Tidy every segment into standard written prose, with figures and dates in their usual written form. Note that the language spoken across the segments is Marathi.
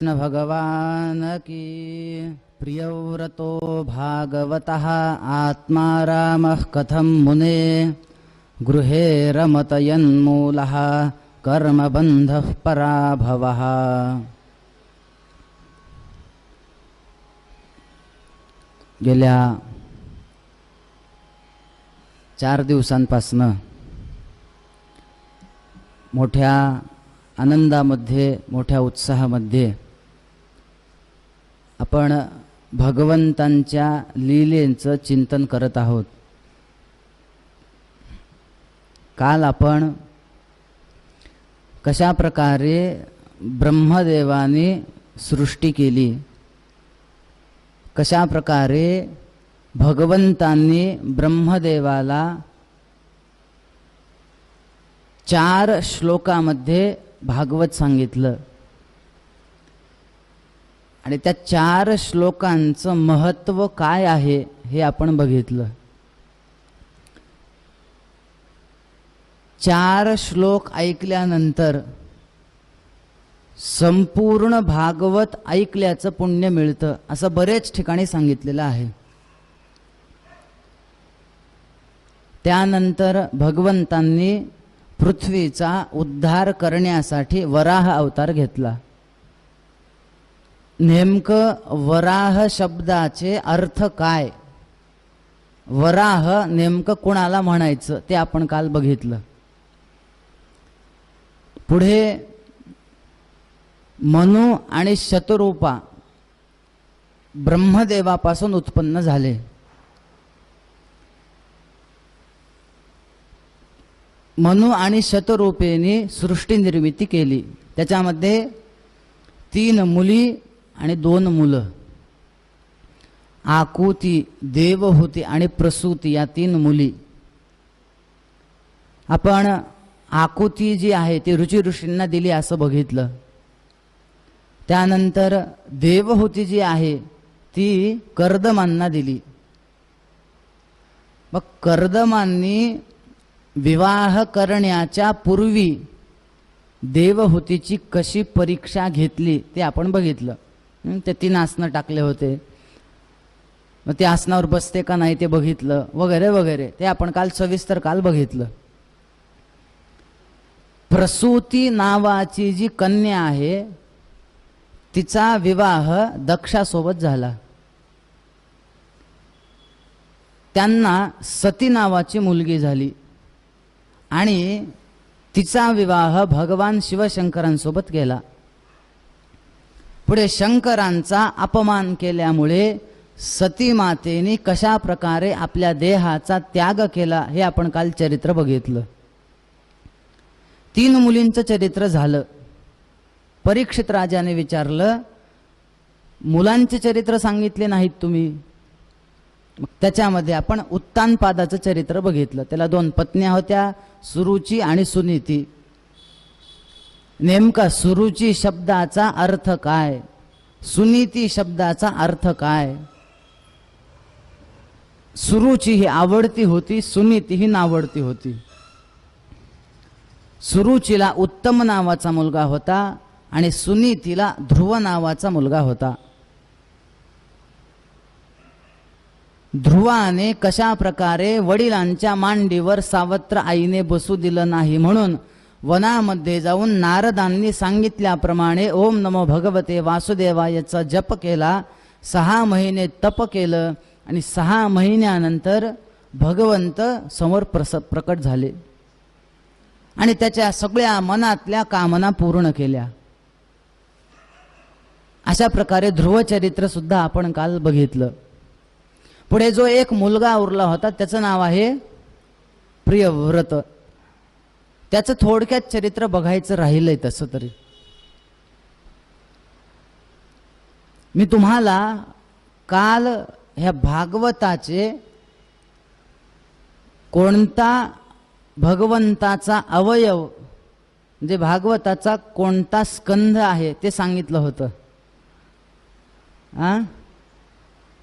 कृष्ण भगवान की। प्रियव्रतो भागवतः आत्मा रामः कथं मुने गृहे रमतयन्मूलः कर्मबन्धः पराभवः। गेल्या 4 दिवसांपासून मोठ्या आनंदामध्ये, मोठ्या उत्साहामध्ये आपण भगवंतांच्या लीलेचं चिंतन करत आहोत। काल आपण कशा प्रकारे ब्रह्मदेवाने सृष्टी केली, कशा प्रकारे भगवंतांनी ब्रह्मदेवाला 4 श्लोकामध्ये भागवत सांगितलं आणि त्या 4 श्लोकांचं महत्त्व काय आहे हे आपण बघितलं। 4 श्लोक ऐकल्यानंतर संपूर्ण भागवत ऐकल्याचं पुण्य मिळतं असं बरेच ठिकाणी सांगितलेलं आहे। त्यानंतर भगवंतांनी पृथ्वीचा उद्धार करण्यासाठी वराह अवतार घेतला। नेमकं वराह शब्दाचे अर्थ काय, वराह नेमकं कोणाला म्हणायचं ते आपण काल बघितलं। पुढे मनु आणि शतरूपा ब्रह्मदेवापासून उत्पन्न झाले। मनु आणि शतरूपेने सृष्टी निर्मिती केली। त्याच्यामध्ये 3 मुली आणि 2 मुलं, आकुती, देवहूती आणि प्रसूती या 3 मुली। आपण आकुती जी आहे ती ऋषी ऋषींना दिली असं बघितलं। त्यानंतर देवहूती जी आहे ती कर्दमांना दिली। मग कर्दमांनी विवाह करण्याच्या पूर्वी देवहूतीची कशी परीक्षा घेतली ते आपण बघितलं। ते 3 आसनं टाकले होते, मग ते आसनावर बसते का नाही ते बघितलं, वगैरे वगैरे। ते आपण काल सविस्तर बघितलं। प्रसूती नावाची जी कन्या आहे तिचा विवाह दक्षासोबत झाला। त्यांना सती नावाची मुलगी झाली आणि तिचा विवाह भगवान शिवशंकरांसोबत केला। पुढे शंकरांचा अपमान केल्यामुळे सती मातेने कशा प्रकारे आपल्या देहाचा त्याग केला हे आपण काल चरित्र बघितलं। 3 मुलींचं चरित्र झालं। परीक्षित राजाने विचारलं, मुलांचे चरित्र सांगितले नाहीत तुम्ही? त्याच्यामध्ये आपण उत्तानपादाचं चरित्र बघितलं। त्याला 2 पत्न्या होत्या, सुरुची आणि सुनीती। नेमका सुरुची शब्दाचा अर्थ काय, सुनीती शब्दाचा अर्थ काय? सुरुची ही आवडती होती, सुनीती ही नावडती होती। सुरुचीला उत्तम नावाचा मुलगा होता आणि सुनीतीला ध्रुव नावाचा मुलगा होता। ध्रुवाने कशा प्रकारे वडिलांच्या मांडीवर सावत्र आईने बसू दिलं नाही म्हणून वनामध्ये जाऊन नारदांनी सांगितल्याप्रमाणे ओम नमो भगवते वासुदेवायचा जप केला। 6 महिने तप केलं आणि 6 महिन्यानंतर भगवंत समोर प्रकट झाले आणि त्याच्या सगळ्या मनातल्या कामना पूर्ण केल्या। अशा प्रकारे ध्रुव चरित्र सुद्धा आपण काल बघितलं। पुढे जो एक मुलगा उरला होता त्याचं नाव आहे प्रियव्रत। त्याचं थोडक्यात चरित्र बघायचं राहिलंय। तसं तरी मी तुम्हाला काल ह्या भागवताचे कोणता भगवंताचा अवयव म्हणजे भागवताचा कोणता स्कंध आहे ते सांगितलं होतं।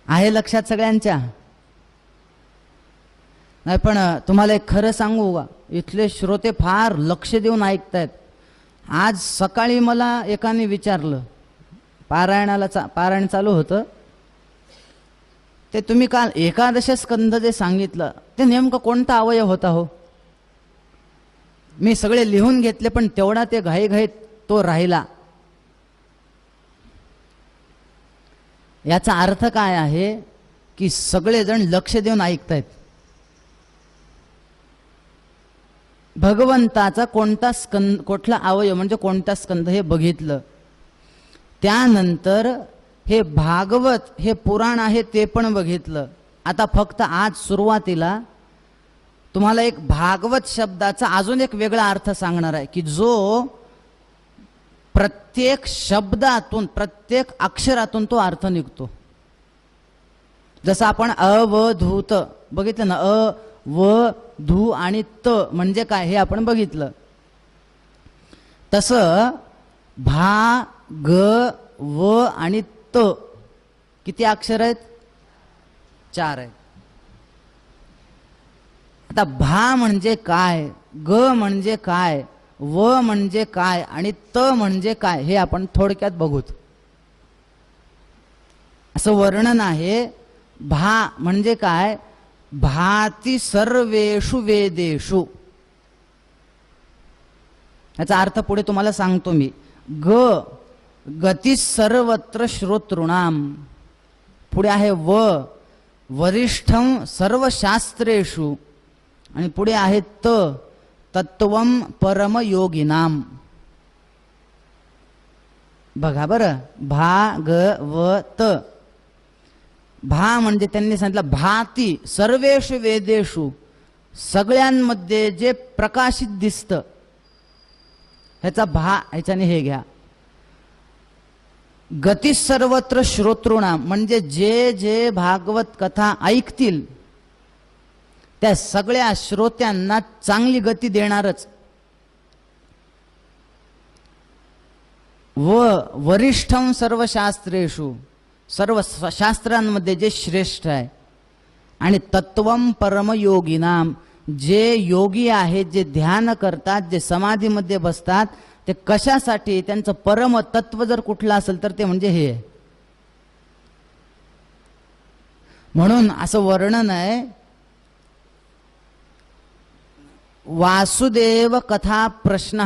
आहे लक्षात सगळ्यांच्या? नाही, पण तुम्हाला एक खरं सांगू का, इथले श्रोते फार लक्ष देऊन ऐकतायत। आज सकाळी मला एकाने विचारलं, पारायण चालू होतं ते तुम्ही काल एकादश स्कंध जे सांगितलं ते नेमकं कोणता अवयव होता हो? मी सगळे लिहून घेतले पण तेवढा ते घाईघाईत तो राहिला. याचा अर्थ काय आहे की सगळेजण लक्ष देऊन ऐकतायत. भगवंताचा कोणता स्कंद, कुठला अवयव म्हणजे कोणता स्कंद हे बघितलं. त्यानंतर हे भागवत हे पुराण आहे ते पण बघितलं. आता फक्त आज सुरुवातीला तुम्हाला एक भागवत शब्दाचा अजून एक वेगळा अर्थ सांगणार आहे की जो प्रत्येक शब्दातून प्रत्येक अक्षरातून तो अर्थ निघतो. जसं आपण अवधूत बघितलं ना, अ व धू आणि त म्हणजे काय हे आपण बघितलं. तसं भा ग व आणि त किती अक्षर आहेत? 4 आहेत. आता भा म्हणजे काय, ग म्हणजे काय, व म्हणजे काय आणि त म्हणजे काय हे आपण थोडक्यात बघूत. असं वर्णन आहे. भा म्हणजे काय? भाती सर्वेषु वेदेषु. याचा अर्थ पुढे तुम्हाला सांगतो मी. ग गती सर्वत्र श्रोतृणाम. पुढे आहे व वरिष्ठम सर्व शास्त्रेषु. आणि पुढे आहे त तत्वम परम योगिनाम. बघा बरं, भा ग व त. भा म्हणजे त्यांनी सांगितलं भाती सर्वेषु वेदेषु, सगळ्यांमध्ये जे प्रकाशित दिसतं ह्याचा भा, ह्याच्याने हे घ्या. गती सर्वत्र श्रोतृणाम म्हणजे जे जे भागवत कथा ऐकतील त्या सगळ्या श्रोत्यांना चांगली गती देणारच. व वरिष्ठम सर्व शास्त्रेषु, सर्व शास्त्रांमध्ये जे श्रेष्ठ आहे. आणि तत्वम परम योगिनाम, जे योगी आहेत, जे ध्यान करतात, जे समाधीमध्ये बसतात, ते कशासाठी, त्यांचं परम तत्व जर कुठलं असेल तर ते म्हणजे हे. म्हणून असं वर्णन आहे. वासुदेव कथा प्रश्न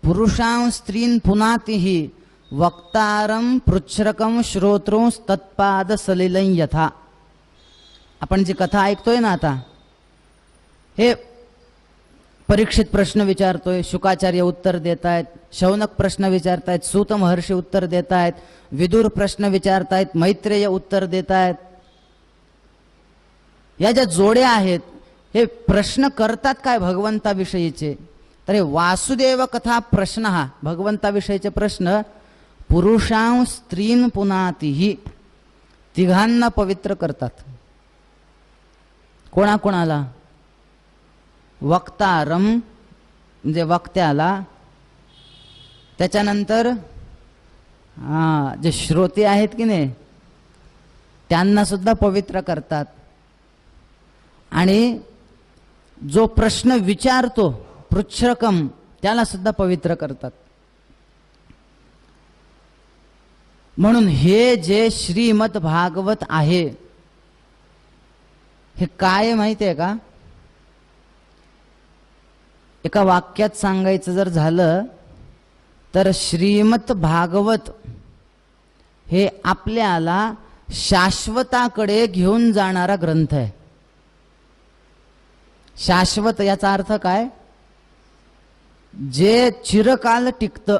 पुरुषां स्त्रीन पुनातिहि वक्तारम पृच्छ्रकम श्रोत्रों तत्पाद सलिलं यथा. आपण जी कथा ऐकतोय ना आता, हे परीक्षित प्रश्न विचारतोय, शुकाचार्य उत्तर देत आहेत, शौनक प्रश्न विचारतायत, सूत महर्षी उत्तर देत आहेत, विदुर प्रश्न विचारतायत, मैत्रेय उत्तर देत आहेत. या ज्या जोड्या आहेत हे प्रश्न करतात काय भगवंताविषयीचे. तर हे वासुदेव कथा प्रश्न, हा भगवंताविषयीचे प्रश्न पुरुषां स्त्रीन पुनातिहि, तिघांना पवित्र करतात. कोणाकोणाला? वक्तारम म्हणजे वक्त्याला, त्याच्यानंतर जे श्रोते आहेत की नाही त्यांना सुद्धा पवित्र करतात. आणि जो प्रश्न विचारतो पृच्छ्रकम त्याला सुद्धा पवित्र करतात. म्हणून हे जे श्रीमद भागवत आहे हे काय माहिती आहे का? एका वाक्यात सांगायचं जर झालं तर श्रीमद भागवत हे आपल्याला शाश्वताकडे घेऊन जाणारा ग्रंथ आहे. शाश्वत याचा अर्थ काय? जे चिरकाल टिकतं.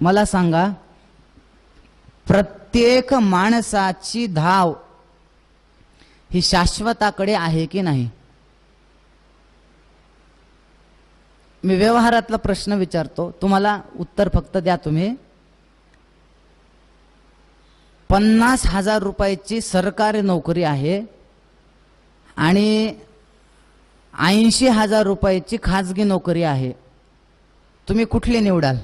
मला सांगा, प्रत्येक माणसाची धाव ही शाश्वताकडे आहे की नाही? मी व्यवहारातला प्रश्न विचारतो, तुम्हाला उत्तर फक्त द्या तुम्ही. 50,000 रुपयाची सरकारी नोकरी आहे आणि 80,000 रुपयाची खाजगी नोकरी आहे. तुम्ही कुठली निवडाल?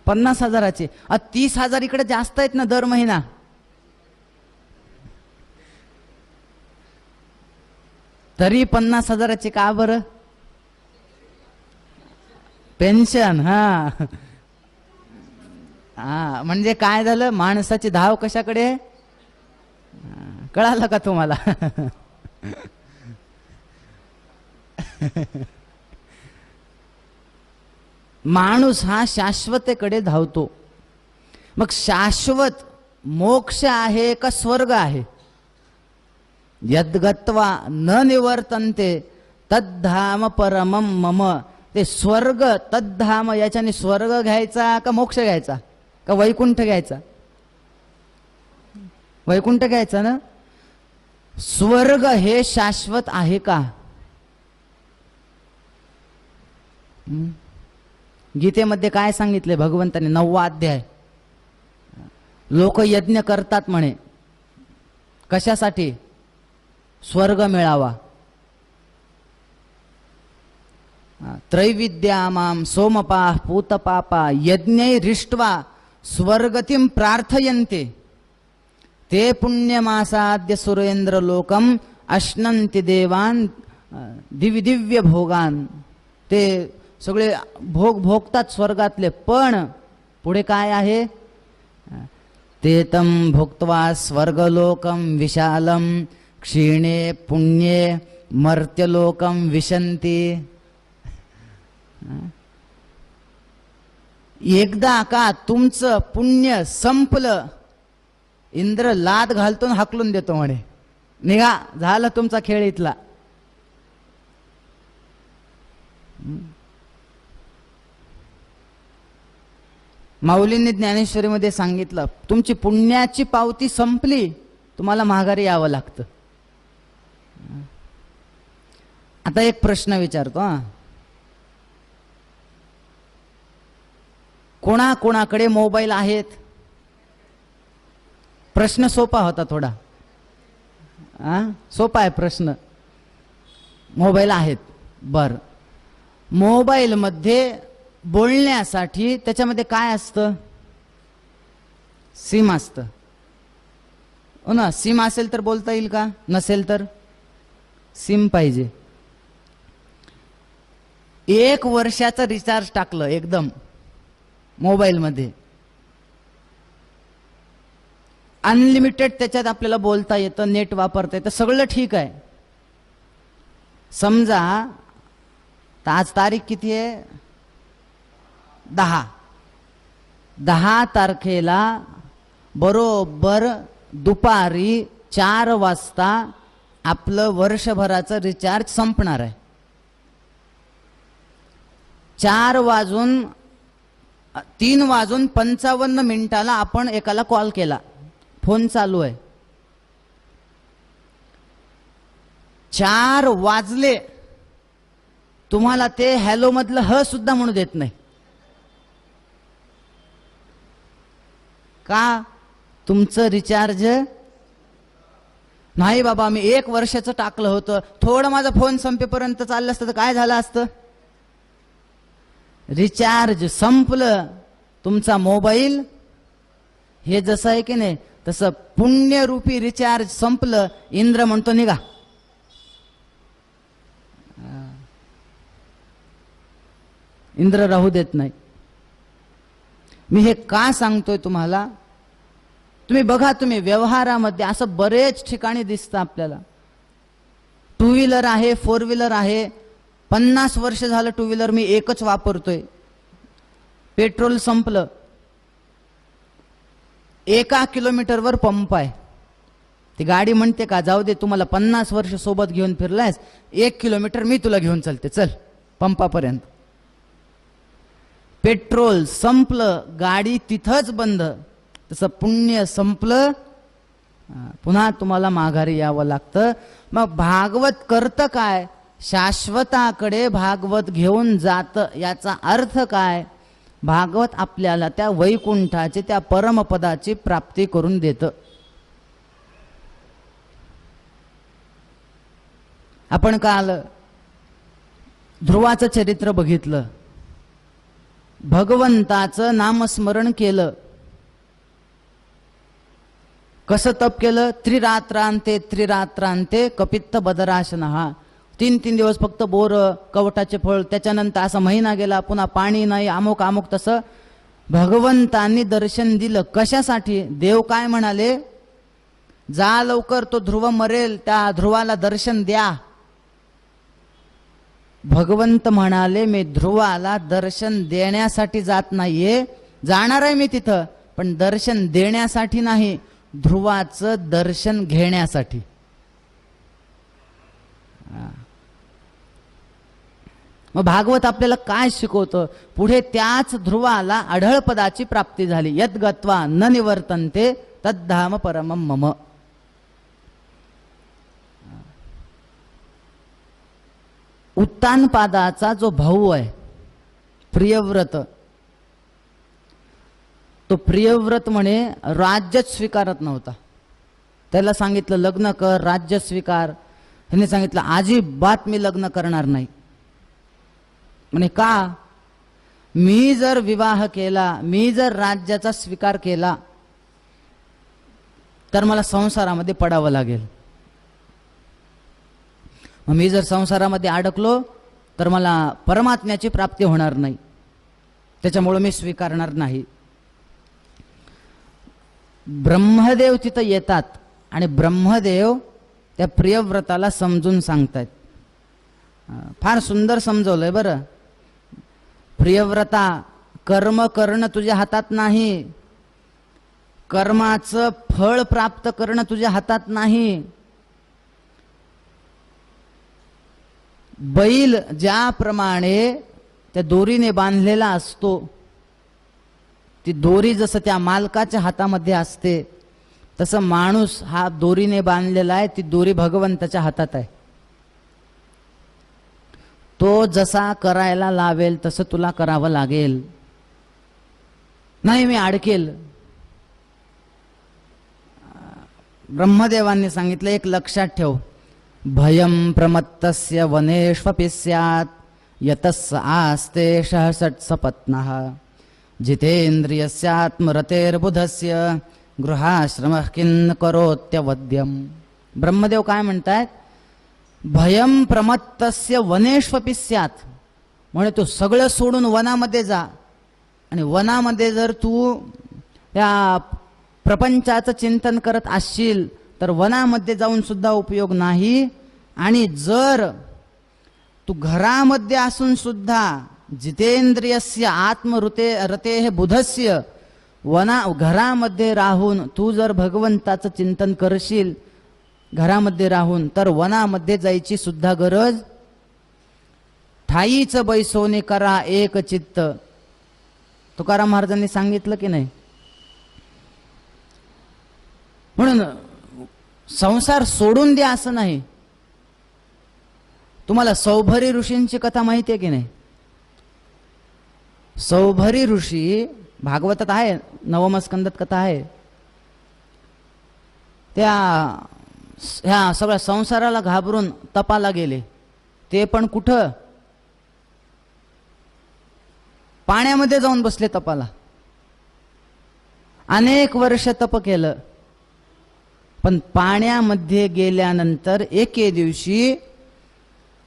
50,000ची. 30,000 इकडे जास्त आहेत ना दर महिना. तरी 50,000ची का बरं? पेन्शन. हा हा, म्हणजे काय झालं, माणसाची धाव कशाकडे, कळालं का तुम्हाला? माणूस हा शाश्वतेकडे धावतो. मग शाश्वत मोक्ष आहे का स्वर्ग आहे? यद्गत्वा न निवर्तन्ते तद्धाम परमम मम. ते स्वर्ग तद्धाम, याच्याने स्वर्ग घ्यायचा का मोक्ष घ्यायचा का वैकुंठ घ्यायचा? वैकुंठ घ्यायचा ना. स्वर्ग हे शाश्वत आहे का? गीतेमध्ये काय सांगितले भगवंताने? 9वा अध्याय. लोक यज्ञ करतात म्हणे, कशासाठी? स्वर्ग मिळावा. त्रैविद्यामाम सोमपा पूतपापा यज्ञैरिष्ट्वा स्वर्गतिम प्रार्थयन्ते ते पुण्यमासाद्य सुरेंद्र लोकम अश्नन्ति देवान दिव्य दिव्य भोगान. ते सगळे भोग भोगतात स्वर्गातले, पण पुढे काय आहे? ते तम भोक्त्वा स्वर्गलोकम विशालम क्षीणे पुण्ये मर्त्यलोकम विशन्ति. एकदा का तुमचं पुण्य संपलं, इंद्र लाद घालतो हाकलून देतो म्हणे, निघा, झाला तुमचा खेळ इथला. माऊलींनी ज्ञानेश्वरीमध्ये सांगितलं, तुमची पुण्याची पावती संपली, तुम्हाला माघारी यावं लागतं. आता एक प्रश्न विचारतो. कोणाकोणाकडे मोबाईल आहेत? प्रश्न सोपा होता थोडा. सोपा आहे प्रश्न. मोबाईल आहेत, बर. मोबाईल मध्ये बोलण्यासाठी त्याच्यामध्ये काय असतं? सिम असतं, हो ना. सिम असेल तर बोलता येईल का? नसेल तर सिम पाहिजे. 1 वर्षाचं रिचार्ज टाकलं एकदम मोबाईल मध्ये, अनलिमिटेड त्याच्यात आपल्याला बोलता येतं, नेट वापरता येतं, सगळं ठीक आहे. समजा आज तारीख किती आहे? 10 तारखेला बरोबर दुपारी 4 वाजता आपलं वर्षभराचं रिचार्ज संपणार आहे. 3 वाजून 55 मिनिटाला आपण एकाला कॉल केला, फोन चालू आहे. 4 वाजले, तुम्हाला ते हॅलो मधलं ह सुद्धा म्हणू देत नाही. का? तुमचं रिचार्ज नाही. बाबा मी 1 वर्षाचं टाकलं होतं, थोडं माझा फोन संपेपर्यंत चाललं असतं तर काय झालं असतं? रिचार्ज संपलं, तुमचा मोबाईल हे जसं आहे की नाही तसं पुण्यरूपी रिचार्ज संपलं, इंद्र म्हणतो निघा. इंद्र राहू देत नाही. मी हे का सांगतोय तुम्हाला? तुम्ही बघा, तुम्ही व्यवहारामध्ये असं बरेच ठिकाणी दिसतं आपल्याला. 2 व्हीलर आहे, 4 व्हीलर आहे, 50 वर्ष झालं 2 व्हीलर मी एकच वापरतोय. पेट्रोल संपलं, 1 किलोमीटरवर पंप आहे. ती गाडी म्हणते का, जाऊ दे, तुम्हाला 50 वर्ष सोबत घेऊन फिरलायस, 1 किलोमीटर मी तुला घेऊन चालते, चल पंपापर्यंत. पेट्रोल संपलं, गाडी तिथंच बंद. तसं पुण्य संपलं, पुन्हा तुम्हाला माघारी यावं लागतं. मग भागवत करतं काय? शाश्वताकडे भागवत घेऊन जात. याचा अर्थ काय? भागवत आपल्याला त्या वैकुंठाची, त्या परमपदाची प्राप्ती करून देतं. आपण काल ध्रुवाचं चरित्र बघितलं, भगवंताचं नामस्मरण केलं. कसं तप केलं? त्रिरात्रांते त्रिरात्रांते कपित्त बदराशनहा. तीन दिवस फक्त बोर, कवटाचे फळ, त्याच्यानंतर असा महिना गेला, पुन्हा पाणी नाही, अमुक अमुक. तसं भगवंतांनी दर्शन दिलं. कशासाठी? देव काय म्हणाले? जा लवकर, तो ध्रुव मरेल, त्या ध्रुवाला दर्शन द्या. भगवंत म्हणाले मी ध्रुवाला दर्शन देण्यासाठी जात नाहीये, जाणार आहे मी तिथं, पण दर्शन देण्यासाठी नाही, ध्रुवाचं दर्शन घेण्यासाठी. मग भागवत आपल्याला काय शिकवतं? पुढे त्याच ध्रुवाला अढळ पदाची प्राप्ती झाली. यद गत्वा न निवर्तन्ते तद्धाम परमं मम. उत्तानपादाचा जो भाऊ आहे प्रियव्रत, तो प्रियव्रत म्हणे राज्यच स्वीकारत नव्हता. त्याला सांगितलं लग्न कर, राज्य स्वीकार. त्याने सांगितलं अजिबात मी लग्न करणार नाही. म्हणे का? मी जर विवाह केला, मी जर राज्याचा स्वीकार केला, तर मला संसारामध्ये पडावं लागेल. मी जर संसारामध्ये अडकलो तर मला परमात्म्याची प्राप्ती होणार नाही. त्याच्यामुळे मी स्वीकारणार नाही. ब्रह्मदेव तिथं येतात आणि ब्रह्मदेव त्या प्रियव्रताला समजून सांगतायत. फार सुंदर समजवलंय बरं. प्रियव्रता, कर्म करणं तुझ्या हातात नाही, कर्माचं फळ प्राप्त करणं तुझ्या हातात नाही. बैल ज्याप्रमाणे त्या दोरीने बांधलेला असतो, ती दोरी जसं त्या मालकाच्या हातामध्ये असते, तसं माणूस हा दोरीने बांधलेला आहे. ती दोरी भगवंताच्या हातात आहे. तो जसा करायला लावेल तसं तुला करावं लागेल. नाही मी अडकेल. ब्रह्मदेवांनी सांगितलं एक लक्षात ठेव, भयं प्रमत्तस्य वनेष्वपि स्यात् यतस् आस्ते सहसत् सपत्नः जितेंद्रियस्यात्मरतेर्बुधस्य गृहाश्रमः किन्न करोत्यवद्यम. ब्रह्मदेव काय म्हणतायत? भयं प्रमत्तस्य वनेष्वपि स्यात्, म्हणजे तू सगळं सोडून वनामध्ये जा. आणि वनामध्ये जर तू या प्रपंचाचं चिंतन करत असशील तर वनामध्ये जाऊन सुद्धा उपयोग नाही. आणि जर तू घरामध्ये असून सुद्धा जितेंद्रियस्य आत्मरतेः बुधस्य, घरामध्ये राहून तू जर भगवंताचं चिंतन करशील घरामध्ये राहून, तर वनामध्ये जायची सुद्धा गरज. ठाईच बैसोने करा एक चित्त, तुकाराम महाराजांनी सांगितलं की नाही. म्हणून संसार सोडून द्या असं नाही. तुम्हाला सौभरी ऋषींची कथा माहिती आहे की नाही? सौभरी ऋषी भागवतात आहे, नवम स्कंदात कथा आहे. त्या ह्या सगळ्या संसाराला घाबरून तपाला गेले. ते पण कुठं? पाण्यामध्ये जाऊन बसले तपाला. अनेक वर्ष तप केलं, पण पाण्यामध्ये गेल्यानंतर एके दिवशी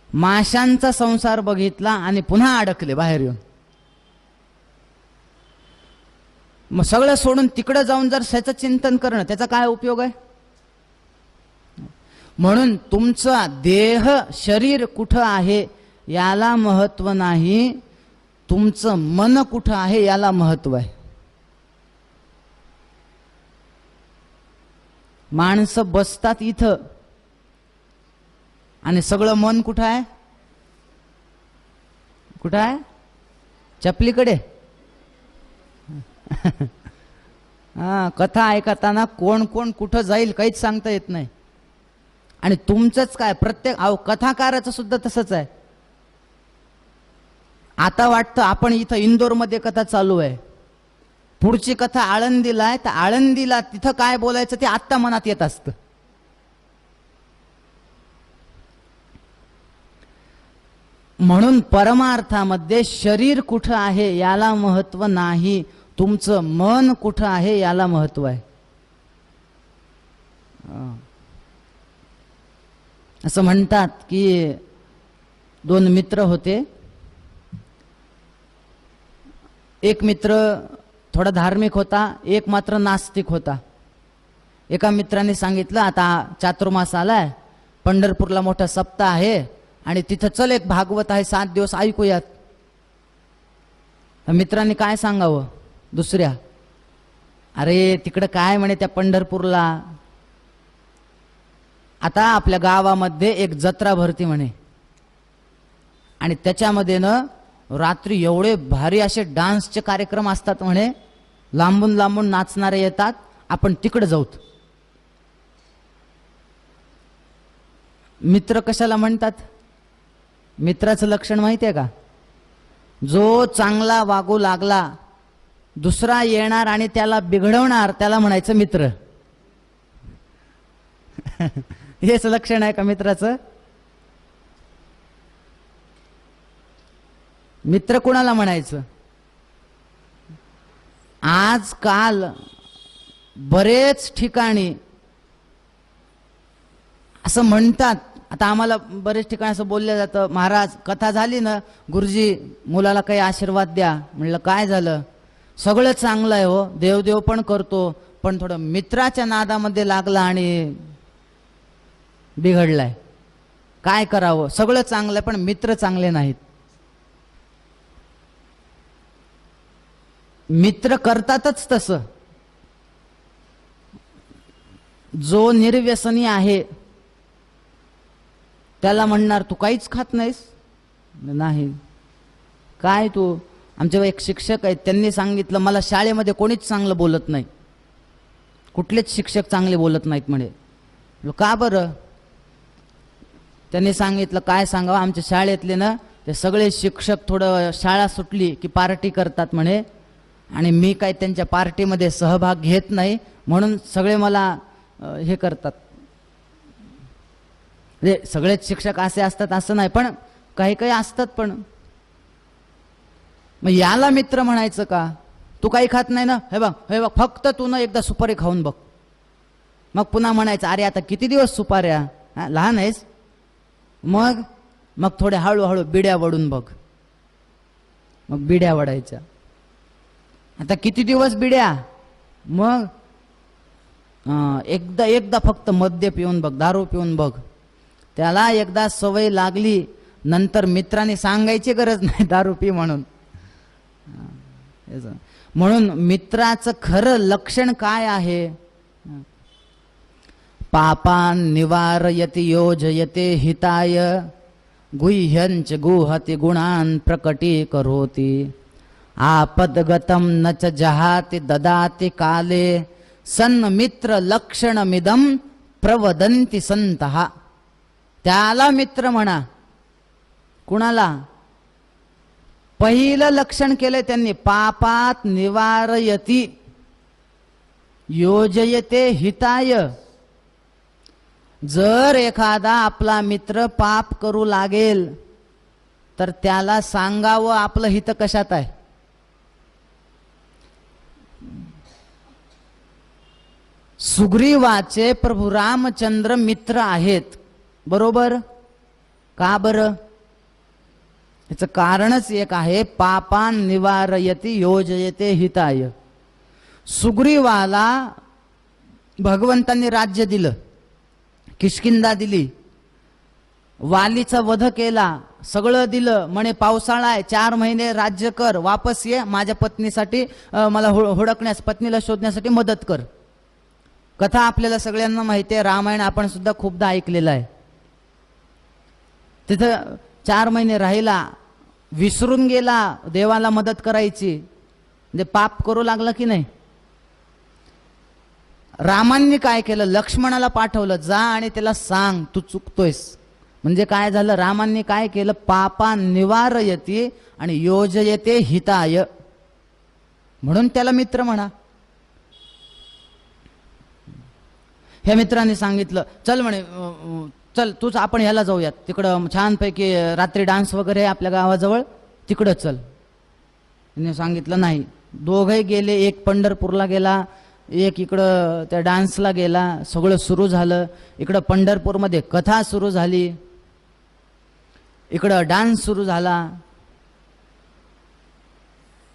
माशांचा संसार बघितला आणि पुन्हा अडकले बाहेर येऊन. मग सगळं सोडून तिकडं जाऊन जर त्याचं चिंतन करणं, त्याचा काय उपयोग आहे? म्हणून तुमचा देह शरीर कुठं आहे याला महत्व नाही, तुमचं मन कुठं आहे याला महत्व आहे. माणसं बसतात इथं आणि सगळं मन कुठं आहे? कुठं आहे? चपलीकडे. कथा ऐकताना कोण कोण कुठं जाईल काहीच सांगता येत नाही. आणि तुमचंच काय, प्रत्येक कथाकाराचं सुद्धा तसंच आहे. आता वाटतं आपण इथं इंदोरमध्ये कथा चालू आहे, पुढची कथा आळंदीला आहे, तर आळंदीला तिथं काय बोलायचं ते आत्ता मनात येत असतं. म्हणून परमार्थामध्ये शरीर कुठं आहे याला महत्व नाही, तुमचं मन कुठं आहे याला महत्व आहे. असं म्हणतात की दोन मित्र होते. एक मित्र थोडा धार्मिक होता, एक मात्र नास्तिक होता. एका मित्राने सांगितलं, आता चातुर्मास आलाय, पंढरपूरला मोठा सप्ताह आहे आणि तिथं चल, एक भागवत आहे, 7 दिवस ऐकूयात. मित्रांनी काय सांगावं दुसऱ्या, अरे तिकडं काय म्हणे त्या पंढरपूरला, आता आपल्या गावामध्ये एक जत्रा भरती म्हणे आणि त्याच्यामध्ये न रात्री एवढे भारी असे डान्सचे कार्यक्रम असतात म्हणे, लांबून लांबून नाचणारे येतात, आपण तिकडे जाऊत. मित्र कशाला म्हणतात? मित्राचं लक्षण माहिती आहे का? जो चांगला वागू लागला, दुसरा येणार आणि त्याला बिघडवणार, त्याला म्हणायचं मित्र. हेच लक्षण आहे का मित्राचं? मित्र कुणाला म्हणायचं? आजकाल बरेच ठिकाणी असं म्हणतात, आता आम्हाला बरेच ठिकाणी असं बोललं जातं, महाराज कथा झाली ना, गुरुजी मुलाला काही आशीर्वाद द्या. म्हणलं काय झालं? सगळं चांगलं आहे हो, देवदेव पण करतो, पण थोडं मित्राच्या नादामध्ये लागला आणि बिघडलाय. काय करावं? सगळं चांगलं आहे पण मित्र चांगले नाहीत. मित्र करतातच तसं. जो निर्व्यसनी आहे त्याला म्हणणार तू काहीच खात नाहीस? नाही. काय तू? आमचे एक शिक्षक आहेत, त्यांनी सांगितलं मला शाळेमध्ये कोणीच चांगलं बोलत नाही, कुठलेच शिक्षक चांगले बोलत नाहीत म्हणे. का बरं? त्यांनी सांगितलं काय सांगावं, आमच्या शाळेतले ना ते सगळे शिक्षक थोडं शाळा सुटली की पार्टी करतात म्हणे आणि मी काय त्यांच्या पार्टीमध्ये सहभाग घेत नाही, म्हणून सगळे मला हे करतात. म्हणजे सगळेच शिक्षक असे असतात असं नाही, पण काही काही असतात. पण मग याला मित्र म्हणायचं का? तू काही खात नाही ना, हे बघ फक्त तू ना एकदा सुपारी खाऊन बघ. मग पुन्हा म्हणायचं अरे आता किती दिवस सुपाऱ्या, लहान आहेस? मग थोडे हळूहळू बिड्या वडून बघ. मग बिड्या वडायच्या. आता किती दिवस बिड्या? मग एकदा फक्त मद्य पिऊन बघ, दारू पिऊन बघ. त्याला एकदा सवय लागली, नंतर मित्रांनी सांगायची गरज नाही दारू पी म्हणून. म्हणून मित्राचं खरं लक्षण काय आहे? पापान निवारयति योजयते हिताय, गुह्यंच गुहति गुणान प्रकटीकरोति, आपदगतम न च जहाति ददाति काले, सन्मित्र लक्षणमिदं प्रवदन्ति संतः. त्याला मित्र म्हणा. कुणाला? पहिलं लक्षण केलंय त्यांनी, पापात निवारयति योजयते हिताय. जर एखादा आपला मित्र पाप करू लागेल तर त्याला सांगावं आपलं हित कशात आहे. सुग्रीवाचे प्रभू रामचंद्र मित्र आहेत, बरोबर? का बरं? याचं कारणच एक आहे, पापान निवारयति योजयते हिताय. सुग्रीवाला भगवंतांनी राज्य दिलं, किष्किंधा दिली, वालीचा वध केला, सगळं दिलं. म्हणे पावसाळा आहे, 4 महिने राज्य कर, वापस ये, माझ्या पत्नीसाठी मला हुडकण्यास, पत्नीला शोधण्यासाठी मदत कर. कथा आपल्याला सगळ्यांना माहिती आहे, रामायण आपण सुद्धा खूपदा ऐकलेलं आहे. तिथं 4 महिने राहिला, विसरून गेला देवाला मदत करायची, म्हणजे पाप करू लागला की नाही. रामांनी काय केलं? लक्ष्मणाला पाठवलं, जा आणि त्याला सांग तू चुकतोयस. म्हणजे काय झालं? रामांनी काय केलं? पापा निवारयति आणि योजयते हिताय, म्हणून त्याला मित्र म्हणा. ह्या मित्रांनी सांगितलं चल म्हणे, चल तूच आपण ह्याला जाऊयात, तिकडं छानपैकी रात्री डान्स वगैरे आपल्या गावाजवळ, तिकडं चल. त्यांनी सांगितलं नाही. दोघे गेले, एक पंढरपूरला गेला, एक इकडं त्या डान्सला गेला. सगळं सुरू झालं. इकडं पंढरपूरमध्ये कथा सुरू झाली. इकडं डान्स सुरू झाला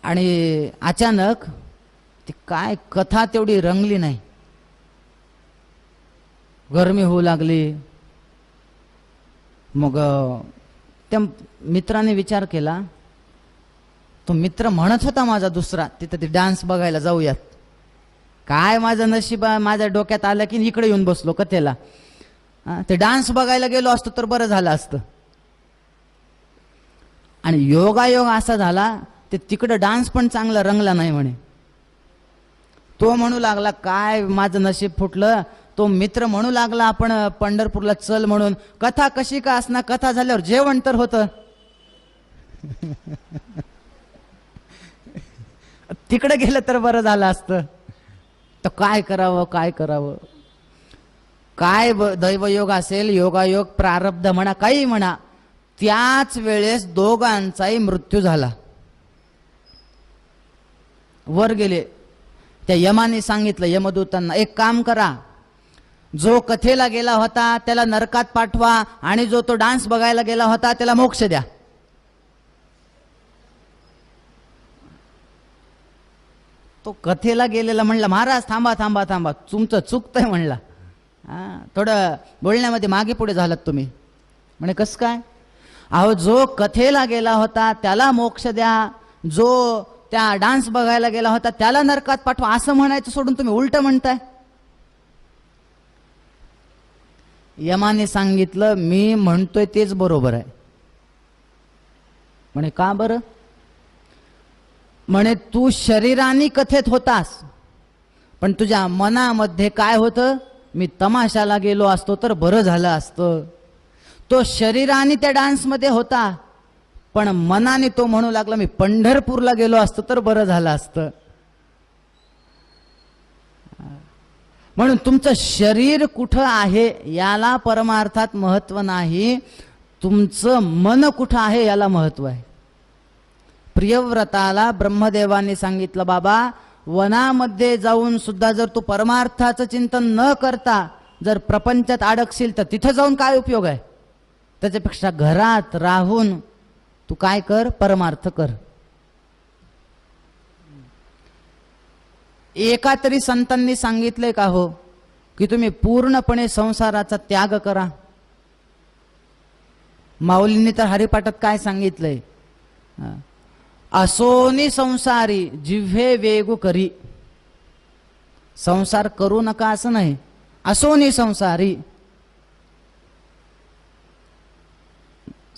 आणि अचानक ती काय कथा तेवढी रंगली नाही, गरमी होऊ लागली. मग त्या मित्राने विचार केला, तो मित्र म्हणत होता माझा दुसरा, तिथं ते डान्स बघायला जाऊयात. काय माझं नशीब माझ्या डोक्यात आलं की इकडे येऊन बसलो कथेला. ते डान्स बघायला गेलो असतो तर बरं झालं असतं. आणि योगायोग असा झाला ते तिकडं डान्स पण चांगला रंगला नाही म्हणे. तो म्हणू लागला काय माझं नशीब फुटलं. तो मित्र म्हणू लागला आपण पंढरपूरला चल म्हणून. कथा कशी का असणार, कथा झाल्यावर जेवण तर होतं. तिकडे गेलं तर बरं झालं असतं. तर काय करावं काय करावं. काय दैवयोग असेल, योगायोग, प्रारब्ध म्हणा, काही म्हणा, त्याच वेळेस दोघांचाही मृत्यू झाला. वर गेले. त्या यमाने सांगितलं यमदूतांना, एक काम करा, जो कथेला गेला होता त्याला नरकात पाठवा आणि जो तो डान्स बघायला गेला होता त्याला मोक्ष द्या. तो कथेला गेलेला म्हणला, महाराज थांबा थांबा थांबा, तुमचं चुकतंय म्हणला. थोडं बोलण्यामध्ये मागे पुढे झालात तुम्ही. म्हणे कसं काय. अहो जो कथेला गेला होता त्याला मोक्ष द्या, जो त्या डान्स बघायला गेला होता त्याला नरकात पाठवा, असं म्हणायचं सोडून तुम्ही उलट म्हणताय. यमाने सांगितलं मी म्हणतोय तेच बरोबर आहे. म्हणे का बरं. म्हणे तू शरीराने कथेत होतास पण तुझ्या मनामध्ये काय होतं, मी तमाशाला गेलो असतो तर बरं झालं असतं. तो शरीराने त्या डान्समध्ये होता पण मनाने तो म्हणू लागला मी पंढरपूरला गेलो असतो तर बरं झालं असतं. म्हणून तुमचं शरीर कुठं आहे याला परमार्थात महत्व नाही, तुमचं मन कुठं आहे याला महत्व आहे. प्रियव्रताला ब्रह्मदेवाने सांगितलं, बाबा वनामध्ये जाऊन सुद्धा जर तू परमार्थाचं चिंतन न करता जर प्रपंचात अडकशील तर तिथं जाऊन काय उपयोग आहे. त्याच्यापेक्षा घरात राहून तू काय कर, परमार्थ कर. एका तरी संतांनी सांगितलंय का हो की तुम्ही पूर्णपणे संसाराचा त्याग करा. माऊलींनी तर हरिपाठात काय सांगितलंय, असोनी संसारी जिव्हे वेगू करी. संसार करू नका असं नाही, असोनी संसारी,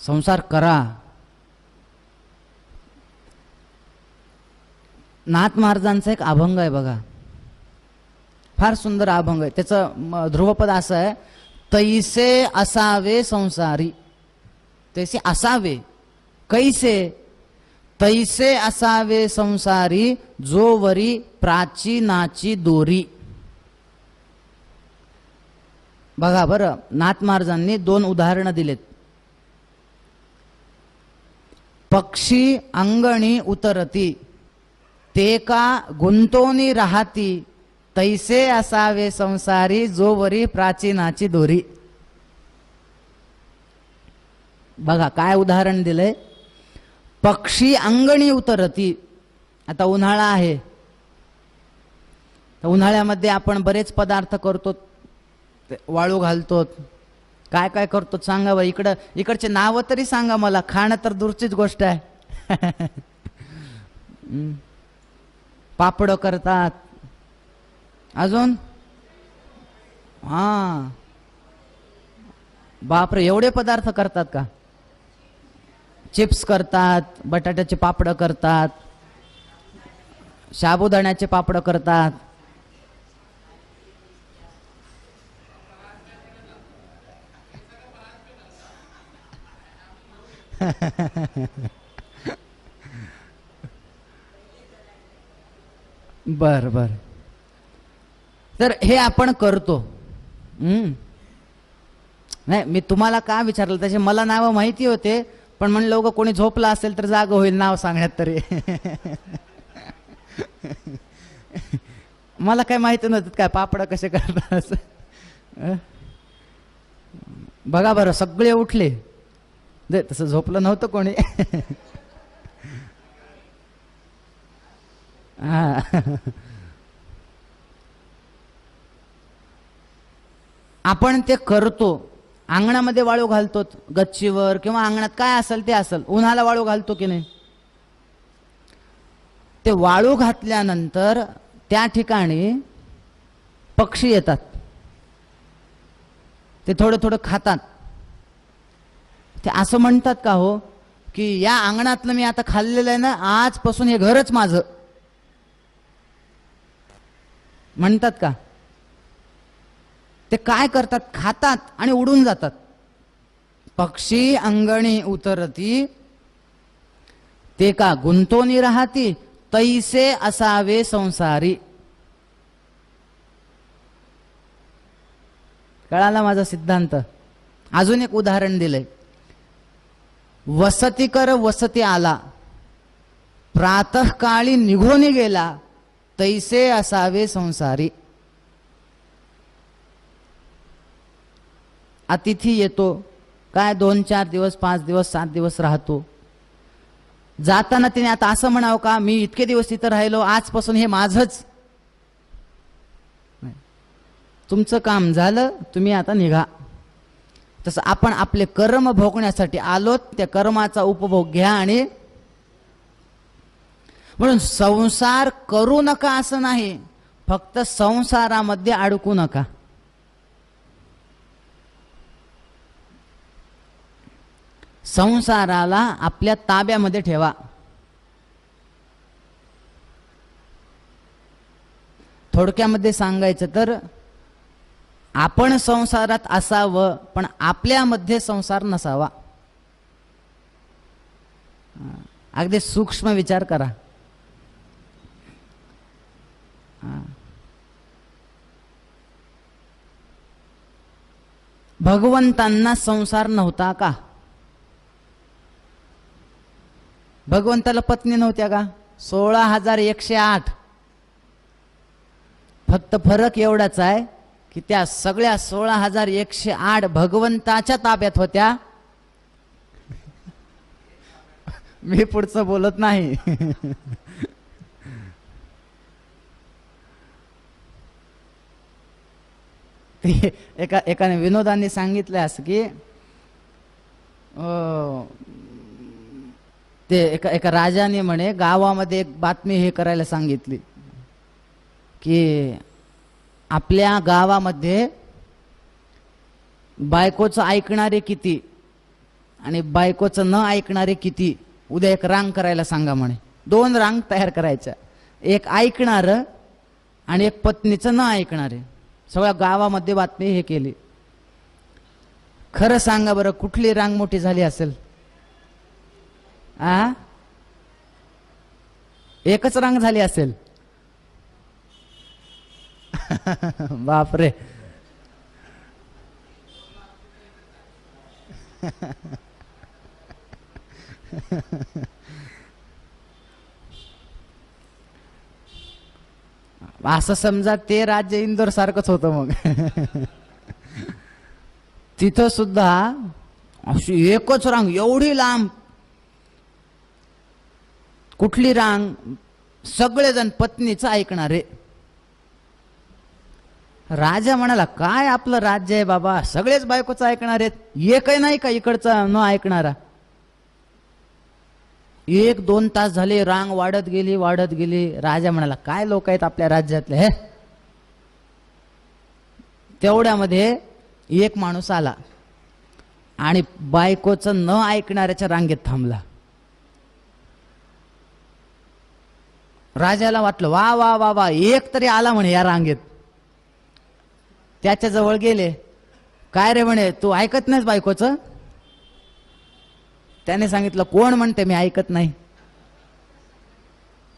संसार करा. नाथ महाराजांचा एक अभंग आहे बघा, फार सुंदर अभंग आहे. त्याचं ध्रुवपद असं आहे, तैसे असावे संसारी. तैसे असावे, कैसे, तैसे असावे संसारी जोवरी प्राचीनाची दोरी. बघा बरं, नाथ महाराजांनी दोन उदाहरणं दिलेत. पक्षी अंगणी उतरती ते का गुंतोनी राहती, तैसे असावे संसारी जोवरी प्राचीनाची दोरी. बघा काय उदाहरण दिलंय. पक्षी अंगणी उतरती. आता उन्हाळा आहे, तर उन्हाळ्यामध्ये आपण बरेच पदार्थ करतो, वाळू घालतो, काय काय करतो सांगा बरं. इकडचे नाव तरी सांगा मला, खाणं तर दूरचीच गोष्ट आहे. पापड करतात, अजून बापरे एवढे पदार्थ करतात का. चिप्स करतात, बटाट्याचे पापड करतात, साबुदाण्याचे पापड करतात. बर बर. तर हे आपण करतो. नाही मी तुम्हाला का विचारलं, त्याचे मला नाव माहिती होते पण म्हणलं लोक कोणी झोपला असेल तर जाग होईल नाव सांगण्यात तरी. मला काय माहिती नव्हतं काय पापड कसे करतात. बघा बरं, सगळे उठले तसं झोपलं नव्हतं कोणी. हा. आपण ते करतो, अंगणामध्ये वाळू घालतो, गच्चीवर किंवा अंगणात काय असेल ते असेल, उन्हाला वाळू घालतो की नाही. ते वाळू घातल्यानंतर त्या ठिकाणी पक्षी येतात, ते थोडं थोडं खातात. ते असं म्हणतात का हो की या अंगणातलं मी आता खाल्लेलं आहे ना, आजपासून हे घरच माझं, म्हणतात का? ते काय करतात, खातात आणि उडून जातात. पक्षी अंगणी उतरती ते का गुंतोनी राहती, तैसे असावे संसारी. कळाला माझा सिद्धांत? अजून एक उदाहरण दिलंय. वसती कर वसती आला, प्रातःकाळी निघून गेला, तैसे असावे संसारी. अतिथी येतो, काय 2-4 दिवस 5 दिवस 7 दिवस राहतो. जाताना तिने आता असं म्हणावं का, मी इतके दिवस तिथं राहिलो, आजपासून हे माझंच. तुमचं काम झालं, तुम्ही आता निघा. तसं आपण आपले कर्म भोगण्यासाठी आलोत, त्या कर्माचा उपभोग घ्या. आणि म्हणून संसार करू नका असं नाही, फक्त संसारामध्ये अडकू नका. संसाराला आपल्या ताब्यामध्ये ठेवा. थोडक्यामध्ये सांगायचं तर आपण संसारात असावं, पण आपल्यामध्ये संसार नसावा. अगदी सूक्ष्म विचार करा. भगवंतांना संसार नव्हता का? भगवंताला पत्नी नव्हत्या का? 16,108. फक्त फरक एवढाच आहे की त्या सगळ्या 16,108 भगवंताच्या ताब्यात होत्या. मी पुढचं बोलत नाही. एकाने विनोदाने सांगितलं असं की ते एका राजाने म्हणे गावामध्ये एक बातमी हे करायला सांगितली की आपल्या गावामध्ये बायकोचं ऐकणारे किती आणि बायकोचं न ऐकणारे किती, उद्या एक रांग करायला सांगा म्हणे. 2 रांग तयार करायच्या, एक ऐकणार आणि एक पत्नीचं न ऐकणारे. सगळ्या गावामध्ये बातमी हे केली. खरं सांगा बरं, कुठली रांग मोठी झाली असेल? एकच रांग झाली असेल. बापरे. असं समजा ते राज्य इंदोर सारखंच होतं मग. तिथं सुद्धा अशी एकच रांग, एवढी लांब. कुठली रांग? सगळेजण पत्नीचं ऐकणारे. राजा म्हणाला, काय आपलं राज्य आहे बाबा, सगळेच बायकोचं ऐकणार आहेत, एकही नाही का इकडचा न ऐकणारा? 1-2 तास झाले, रांग वाढत गेली वाढत गेली. राजा म्हणाला, काय लोक आहेत आपल्या राज्यातले हे. तेवढ्यामध्ये एक माणूस आला आणि बायकोचं न ऐकणाऱ्याच्या रांगेत थांबला. राजाला वाटलं, वा वा वा वा, एक तरी आला म्हणे या रांगेत. त्याच्या जवळ गेले. काय रे म्हणे, तू ऐकत नाहीस बायकोचं? त्याने सांगितलं, कोण म्हणते मी ऐकत नाही?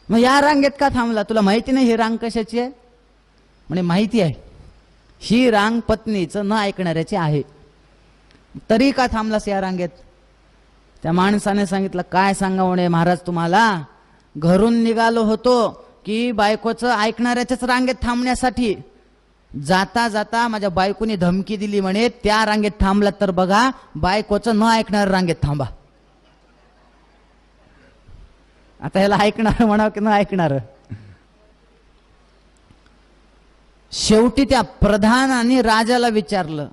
मग या रांगेत का थांबला? तुला माहिती नाही ही रांग कशाची आहे? म्हणे माहिती आहे, ही रांग पत्नीचं न ऐकणाऱ्याची आहे. तरी का थांबलास या रांगेत? त्या माणसाने सांगितलं, काय सांगा म्हणे महाराज तुम्हाला, घरून निघालो होतो की बायकोचं ऐकणाऱ्याच्याच रांगेत थांबण्यासाठी, जाता जाता माझ्या बायकोनी धमकी दिली म्हणे, त्या रांगेत थांबला तर बघा बायकोचं न ऐकणार रांगेत थांबा. आता ह्याला ऐकणार म्हणावं की न ऐकणार. शेवटी त्या प्रधानाने राजाला विचारलं,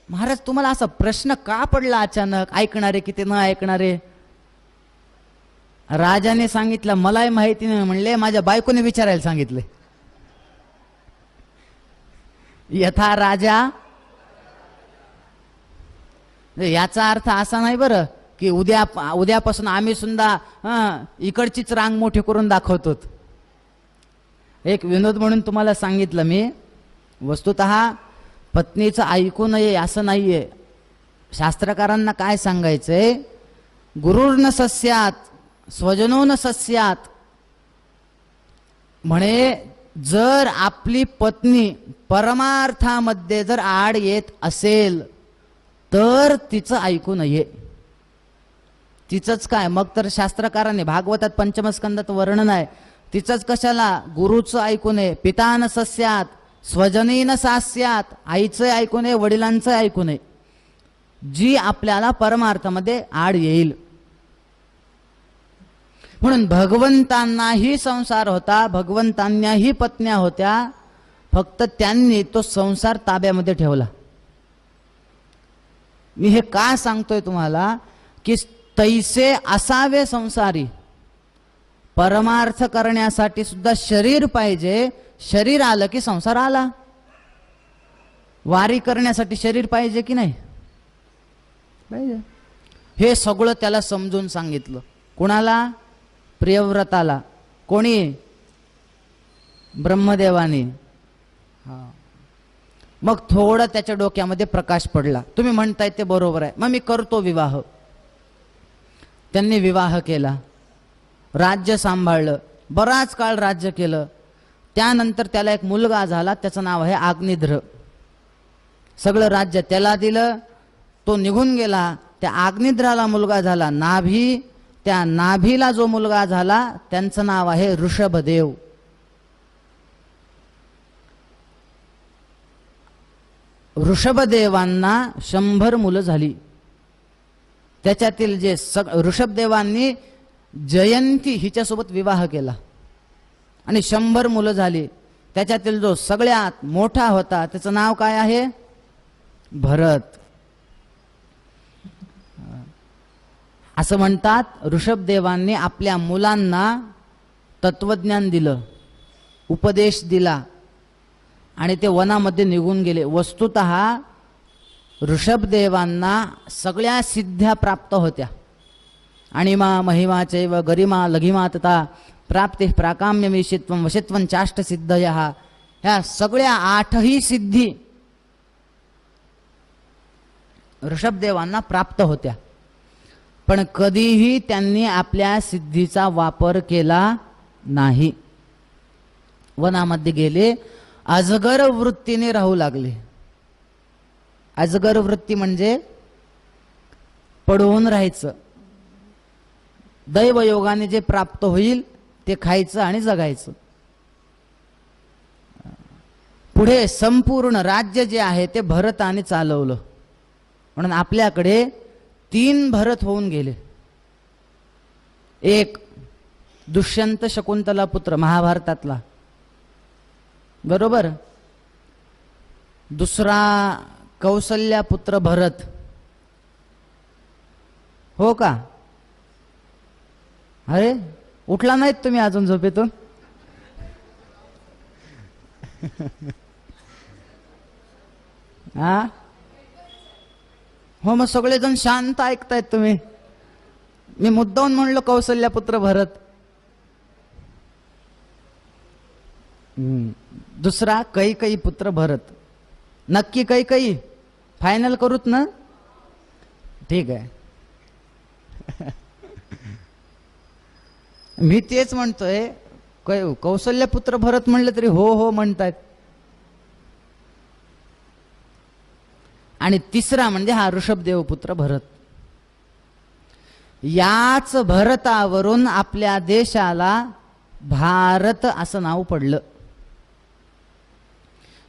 महाराज तुम्हाला असा प्रश्न का पडला अचानक, ऐकणारे की ते न ऐकणारे? राजाने सांगितलं मलाही माहिती नाही म्हणले, माझ्या बायकोने विचारायला सांगितले. यथा राजा, याचा अर्थ असा नाही बरं की उद्यापासून आम्ही सुद्धा इकडचीच रांग मोठी करून दाखवतो. एक विनोद म्हणून तुम्हाला सांगितलं मी. वस्तुतः पत्नीचं ऐकू नये असं नाहीये. शास्त्रकारांना काय सांगायचंय, गुरुर्न सस्यात स्वजनो न सस्यात. म्हणे जर आपली पत्नी परमार्थामध्ये जर आड येत असेल तर तिचं ऐकू नये. तिचंच काय, मग तर शास्त्रकारांनी भागवतात पंचमस्कंदात वर्णन आहे, तिचंच कशाला, गुरुचं ऐकू नये. पिता न सस्यात स्वजनी न सास्यात. आईचं ऐकू नये, वडिलांचं ऐकू नये, जी आपल्याला परमार्थामध्ये आड येईल. म्हणून भगवंतांनाही संसार होता, भगवंतांनाही पत्न्या होत्या, फक्त त्यांनी तो संसार ताब्यामध्ये ठेवला. मी हे का सांगतोय तुम्हाला की तैसे असावे संसारी. परमार्थ करण्यासाठी सुद्धा शरीर पाहिजे. शरीर आलं की संसार आला. वारी करण्यासाठी शरीर पाहिजे की नाही पाहिजे. हे सगळं त्याला समजून सांगितलं. कुणाला? प्रियव्रताला. कोणी? ब्रह्मदेवाने. मग थोडं त्याच्या डोक्यामध्ये प्रकाश पडला. तुम्ही म्हणताय ते बरोबर आहे, मग मी करतो विवाह. त्यांनी विवाह केला, राज्य सांभाळलं, बराच काळ राज्य केलं. त्यानंतर त्याला एक मुलगा झाला, त्याचं नाव आहे अग्निध्र. सगळं राज्य त्याला दिलं, तो निघून गेला. त्या अग्निध्राला मुलगा झाला नाभी. त्या नाभीला जो मुलगा झाला त्यांचं नाव आहे ऋषभदेव. ऋषभदेवांना 100 मुलं झाली. त्याच्यातील जे ऋषभदेवांनी जयंती हिच्यासोबत विवाह केला आणि 100 मुलं झाली. त्याच्यातील जो सगळ्यात मोठा होता त्याचं नाव काय आहे? भरत. असं म्हणतात ऋषभदेवांनी आपल्या मुलांना तत्वज्ञान दिलं, उपदेश दिला आणि ते वनामध्ये निघून गेले. वस्तुतः ऋषभदेवांना सगळ्या सिद्ध्या प्राप्त होत्या. अणिमा महिमा चैव गरिमा लघिमा तथा प्राप्ती प्राकाम्यमीशित्वं वशित्वं चाष्ट सिद्धयः. ह्या सगळ्या 8ही सिद्धी ऋषभदेवांना प्राप्त होत्या. पण कधीही त्यांनी आपल्या सिद्धीचा वापर केला नाही. वनामध्ये गेले, अजगर वृत्तीने राहू लागले. अजगर वृत्ती म्हणजे पडून राहायचं. दैवयोगाने जे प्राप्त होईल ते खायचं आणि जगायचं. पुढे संपूर्ण राज्य जे आहे ते भरताने चालवलं. म्हणून आपल्याकडे 3 भरत होऊन गेले. एक दुष्यंत शकुंतला पुत्र महाभारतातला, बरोबर. दुसरा कौसल्या पुत्र भरत, हो का? अरे उठला नाहीत तुम्ही अजून झोपेतून? हा, हो. मग सगळेजण शांत ऐकतायत तुम्ही. मी मुद्दाहून म्हणलो कौसल्या पुत्र भरत. दुसरा कैकेयी पुत्र भरत. नक्की कैकेयी फायनल करूत ना? ठीक आहे. मी तेच म्हणतोय, कौसल्य पुत्र भरत म्हणलं तरी हो हो म्हणतायत. आणि तिसरा म्हणजे हा ऋषभदेव पुत्र भरत. याच भरतावरून आपल्या देशाला भारत असं नाव पडलं.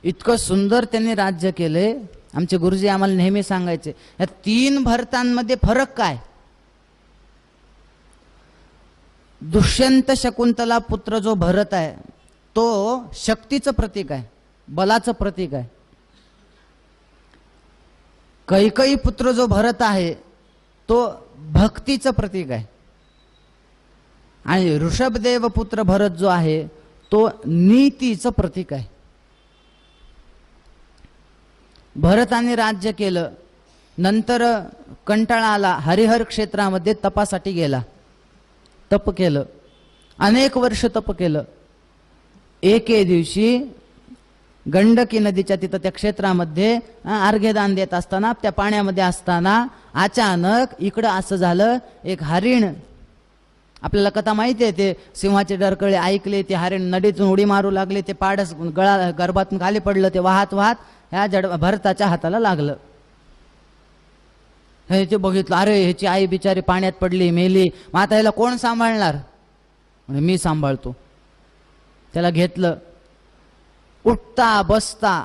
इतकं सुंदर त्यांनी राज्य केले. आमचे गुरुजी आम्हाला नेहमी सांगायचे, या 3 भरतांमध्ये फरक काय? दुष्यंत शकुंतला पुत्र जो भरत आहे तो शक्तीचं प्रतीक आहे, बलाचं प्रतीक आहे. कैकेयी पुत्र जो भरत आहे तो भक्तीचं प्रतीक आहे. आणि ऋषभदेव पुत्र भरत जो आहे तो नीतीचं प्रतीक आहे. भरताने राज्य केलं, नंतर कंटाळा आला, हरिहर क्षेत्रामध्ये तपासाठी गेला, तप केलं, अनेक वर्ष तप केलं. एके दिवशी गंडकी नदीच्या तिथं त्या क्षेत्रामध्ये अर्घ्यदान देत असताना, त्या पाण्यामध्ये असताना अचानक इकडं असं झालं, एक हरिण, आपल्याला कथा माहिती आहे, ते सिंहाचे डरकळे ऐकले, ते हरिण नदीतून उडी मारू लागले, ते पाडस गळा गर्भातून खाली पडलं, ते वाहत वाहत ह्या भरताच्या हाताला लागलं. हे ते बघितलं, अरे ह्याची आई बिचारी पाण्यात पडली, मेली, मग आता ह्याला कोण सांभाळणार? म्हणजे मी सांभाळतो. त्याला घेतलं, उठता बसता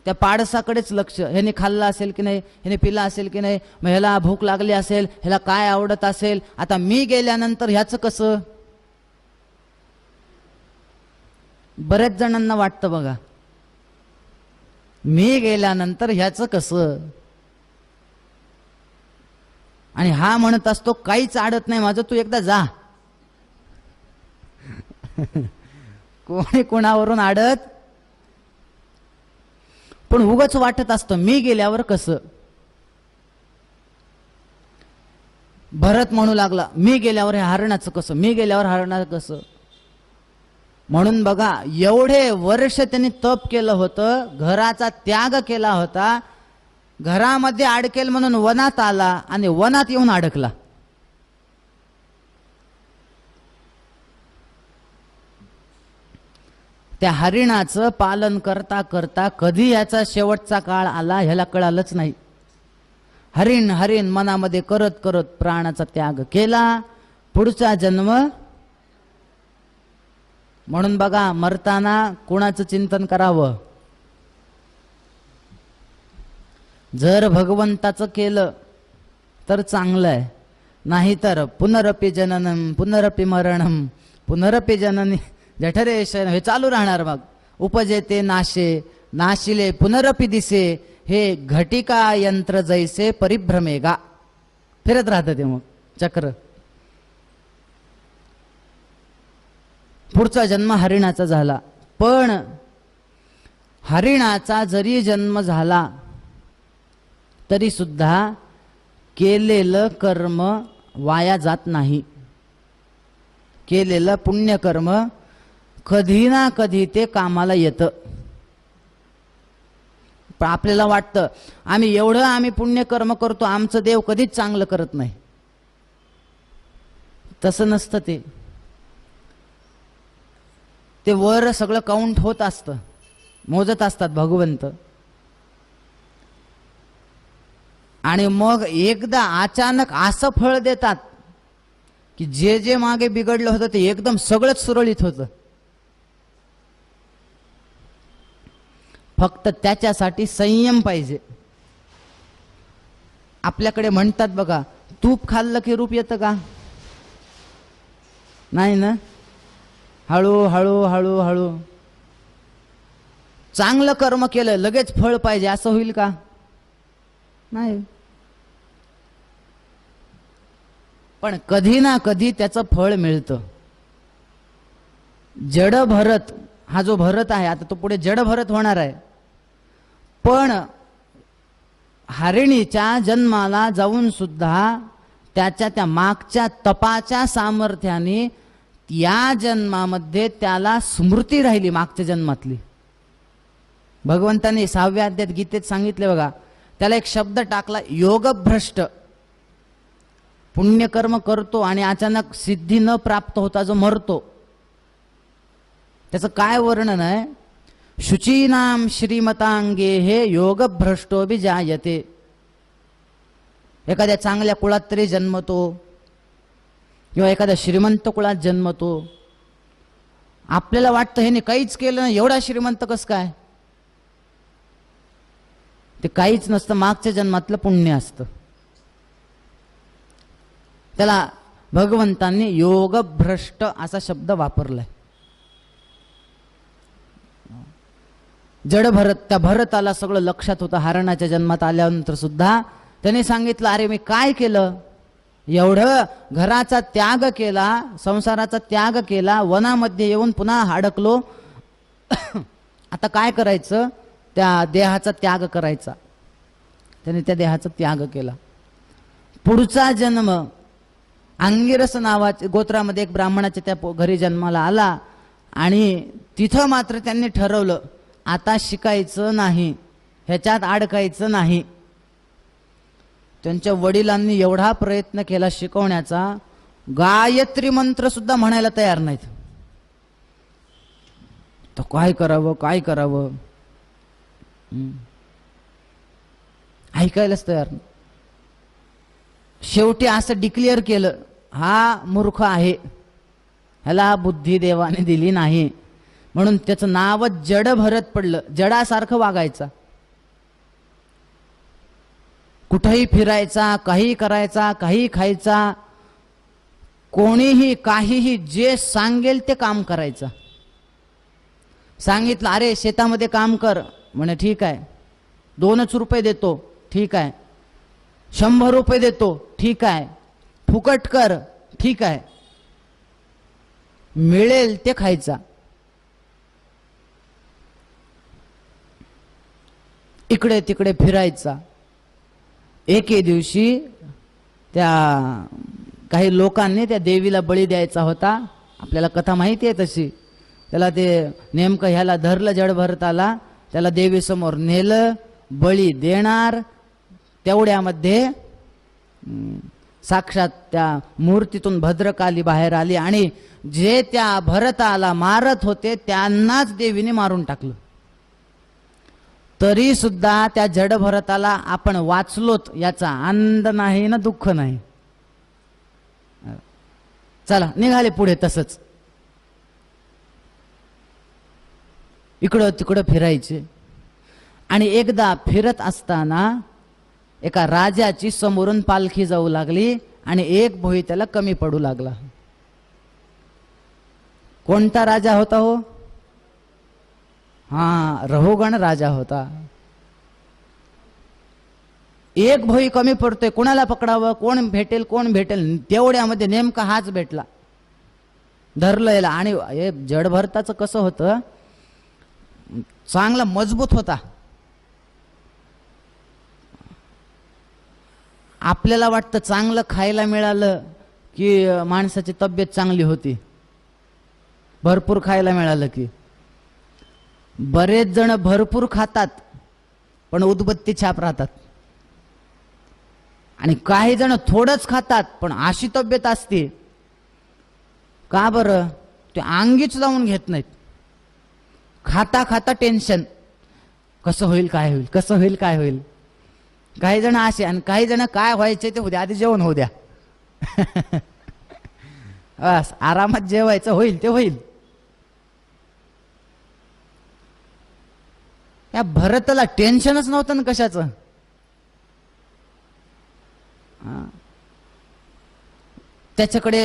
त्या पाडसाकडेच लक्ष, ह्याने खाल्लं असेल की नाही, ह्याने पिला असेल की नाही, मग ह्याला भूक लागली असेल, ह्याला काय आवडत असेल, आता मी गेल्यानंतर ह्याचं कसं? बऱ्याच जणांना वाटतं बघा, मी गेल्यानंतर ह्याचं कसं? आणि हा म्हणत असतो काहीच आडत नाही माझं, तू एकदा जा. कोणी कोणावरून आडत, पण उगाच वाटत असतं मी गेल्यावर कसं. भरत म्हणू लागला, मी गेल्यावर हे हरणाचं कसं, मी गेल्यावर हरणाचं कसं. म्हणून बघा, एवढे वर्ष त्यांनी तप केलं होतं, घराचा त्याग केला होता, घरामध्ये अडकेल म्हणून वनात आला आणि वनात येऊन अडकला. त्या हरिणाचं पालन करता करता कधी याचा शेवटचा काळ आला ह्याला कळालंच नाही. हरिण हरिण मनामध्ये करत करत प्राणाचा त्याग केला. पुढचा जन्म, म्हणून बघा, मरताना कोणाचं चिंतन करावं? जर भगवंताचं केलं तर चांगलं आहे, नाहीतर पुनरपि जननम पुनरपि मरणम पुनरपि जननी जठरेश, हे चालू राहणार. मग उपजेते नाशे नाशिले पुनरपि दिसे, हे घटिका यंत्र जैसे परिभ्रमेगा, फिरत राहतं ते मग चक्र. पुढचा जन्म हरिणाचा झाला, पण हरिणाचा जरी जन्म झाला तरी सुद्धा केलेलं कर्म वाया जात नाही. केलेलं पुण्यकर्म कधी ना कधी ते कामाला येतं. पण आपल्याला वाटतं आम्ही पुण्यकर्म करतो, आमचं देव कधीच चांगलं करत नाही. तसं नसतं ते. ते वर सगळं काउंट होत असतं, मोजत असतात भगवंत. आणि मग एकदा अचानक असं फळ देतात की जे जे मागे बिघडलं होतं ते एकदम सगळंच सुरळीत होतं. फक्त त्याच्यासाठी संयम पाहिजे. आपल्याकडे म्हणतात बघा, तूप खाल्लं की रूप येतं का? नाही ना. हळू हळू हळू हळू चांगलं कर्म केलं लगेच फळ पाहिजे असं होईल का? नाही. पण कधी ना कधी त्याचं फळ मिळतं. जड भरत हा जो भरत आहे, आता तो पुढे जड भरत होणार आहे, पण हरिणीच्या जन्माला जाऊन सुद्धा त्याच्या त्या मागच्या तपाच्या सामर्थ्याने या जन्मामध्ये त्याला स्मृती राहिली मागच्या जन्मातली. भगवंताने 6व्या अध्यायात गीतेत सांगितले बघा, त्याला एक शब्द टाकला, योगभ्रष्ट. पुण्यकर्म करतो आणि अचानक सिद्धी न प्राप्त होता जो मरतो, त्याचं काय वर्णन आहे? शुचीनाम श्रीमतांगे हे योगभ्रष्टो बी जायते. एखाद्या चांगल्या कुळात तरी जन्मतो किंवा एखाद्या श्रीमंत कुळात जन्मतो. आपल्याला वाटतं ह्याने काहीच केलं नाही, एवढा श्रीमंत कस काय? ते काहीच नसतं, मागच्या जन्मातलं पुण्य असतं. त्याला भगवंतांनी योगभ्रष्ट असा शब्द वापरलाय. जड भरत, त्या भरताला सगळं लक्षात होतं. हरणाच्या जन्मात आल्यानंतर सुद्धा त्याने सांगितलं, अरे मी काय केलं, एवढं घराचा त्याग केला, संसाराचा त्याग केला, वनामध्ये येऊन पुन्हा अडकलो, आता काय करायचं, त्या देहाचा त्याग करायचा. त्याने त्या देहाचा त्याग केला. पुढचा जन्म अंगिरस नावाच्या गोत्रामध्ये एक ब्राह्मणाच्या त्या घरी जन्माला आला आणि तिथं मात्र त्यांनी ठरवलं, आता शिकायचं नाही, ह्याच्यात अडकायचं नाही. त्यांच्या वडिलांनी एवढा प्रयत्न केला शिकवण्याचा, गायत्री मंत्र सुद्धा म्हणायला तयार नाहीत. तर काय करावं, काय करावं, ऐकायलाच तयार नाही. शेवटी असं डिक्लेअर केलं, हा मूर्ख आहे, ह्याला बुद्धी देवाने दिली नाही, म्हणून त्याचं नावच जड भरत पडलं. जडासारखं वागायचा, कुठेही फिरायचा, काही करायचा, काही खायचा, कोणीही काहीही जे सांगेल ते काम करायचं. सांगितलं, अरे शेतामध्ये काम कर, म्हणे ठीक आहे, 2च रुपये देतो, ठीक आहे, 100 रुपये देतो, ठीक आहे, फुकट कर, ठीक आहे, मिळेल ते खायचा. इकडे तिकडे फिरायचा. एके दिवशी त्या काही लोकांनी त्या देवीला बळी द्यायचा होता. आपल्याला कथा माहिती आहे तशी. त्याला ते नेमकं ह्याला धरलं जड भरताला, त्याला देवीसमोर नेलं, बळी देणार. तेवढ्यामध्ये साक्षात त्या मूर्तीतून भद्रकाली बाहेर आली आणि जे त्या भरताला मारत होते त्यांनाच देवीने मारून टाकलं. तरी सुद्धा त्या जड भरताला आपण वाचलोत याचा आनंद नाही ना दुःख नाही. चला निघाले पुढे तसंच. इकडं तिकडं फिरायचे आणि एकदा फिरत असताना एका राजाची समोरून पालखी जाऊ लागली आणि एक भोई त्याला कमी पडू लागला. कोणता राजा होता हो? हा, रहुगण राजा होता. एक भोई कमी पडतोय, कोणाला पकडावं, कोण भेटेल, कोण भेटेल, तेवढ्यामध्ये नेमका हाच भेटला. धरलं याला. आणि हे जड भरताचं कसं होतं, चांगला मजबूत होता. आपल्याला वाटतं चांगलं खायला मिळालं की माणसाची तब्येत चांगली होती, भरपूर खायला मिळालं की. बरेच जण भरपूर खातात पण उदबत्ती छाप राहतात, आणि काही जण थोडंच खातात पण अशी तब्येत असते. का बरं? ते अंगीच लावून घेत नाहीत. खाता खाता टेन्शन, कसं होईल काय होईल, कसं होईल काय होईल. काही जण असे, आणि काही जण काय व्हायचे ते उद्या, आधी जेवण होऊ द्या. बस आरामात जेवायचं, होईल ते होईल. या भरताला टेन्शनच नव्हतं ना कशाचं. त्याच्याकडे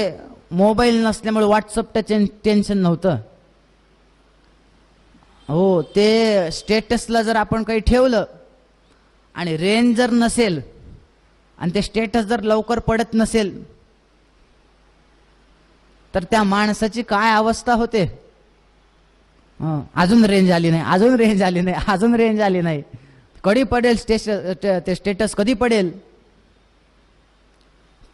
मोबाईल नसल्यामुळे व्हॉट्सअपचं टेन्शन नव्हतं. हो, ते स्टेटसला जर आपण काही ठेवलं आणि रेंज जर नसेल आणि ते स्टेटस जर लवकर पडत नसेल तर त्या माणसाची काय अवस्था होते. अजून रेंज आली नाही, अजून रेंज आली नाही, अजून रेंज आली नाही, कधी पडेल ते स्टेटस, कधी पडेल.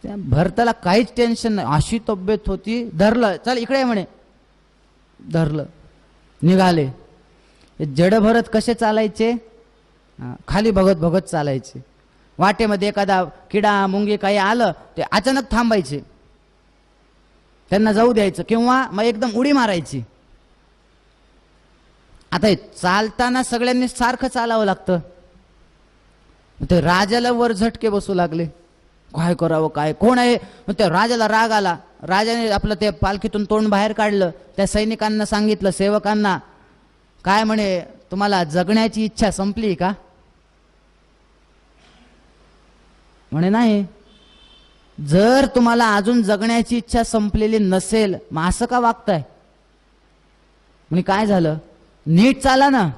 त्या भरताला काहीच टेन्शन नाही, अशी तब्येत होती. धरलं, चल इकडे म्हणे, धरलं, निघाले. जड भरत कसे चालायचे, खाली बघत बघत चालायचे. वाटेमध्ये एखादा किडा मुंगी काही आलं ते अचानक थांबायचे, त्यांना जाऊ द्यायचं, किंवा मग एकदम उडी मारायची. आता हे चालताना सगळ्यांनी सारखं चालावं लागतं. ते राजाला वर झटके बसू लागले, काय करावं काय, कोण आहे. मग त्या राजाला राग आला. राजाने आपलं ते पालखीतून तोंड बाहेर काढलं, त्या सैनिकांना सांगितलं, सेवकांना, काय म्हणे, तुम्हाला जगण्याची इच्छा संपली का? म्हणे नाही, जर तुम्हाला अजून जगण्याची इच्छा संपलेली नसेल मग असं का वागताय? म्हणे काय झालं? नीट चाला ना.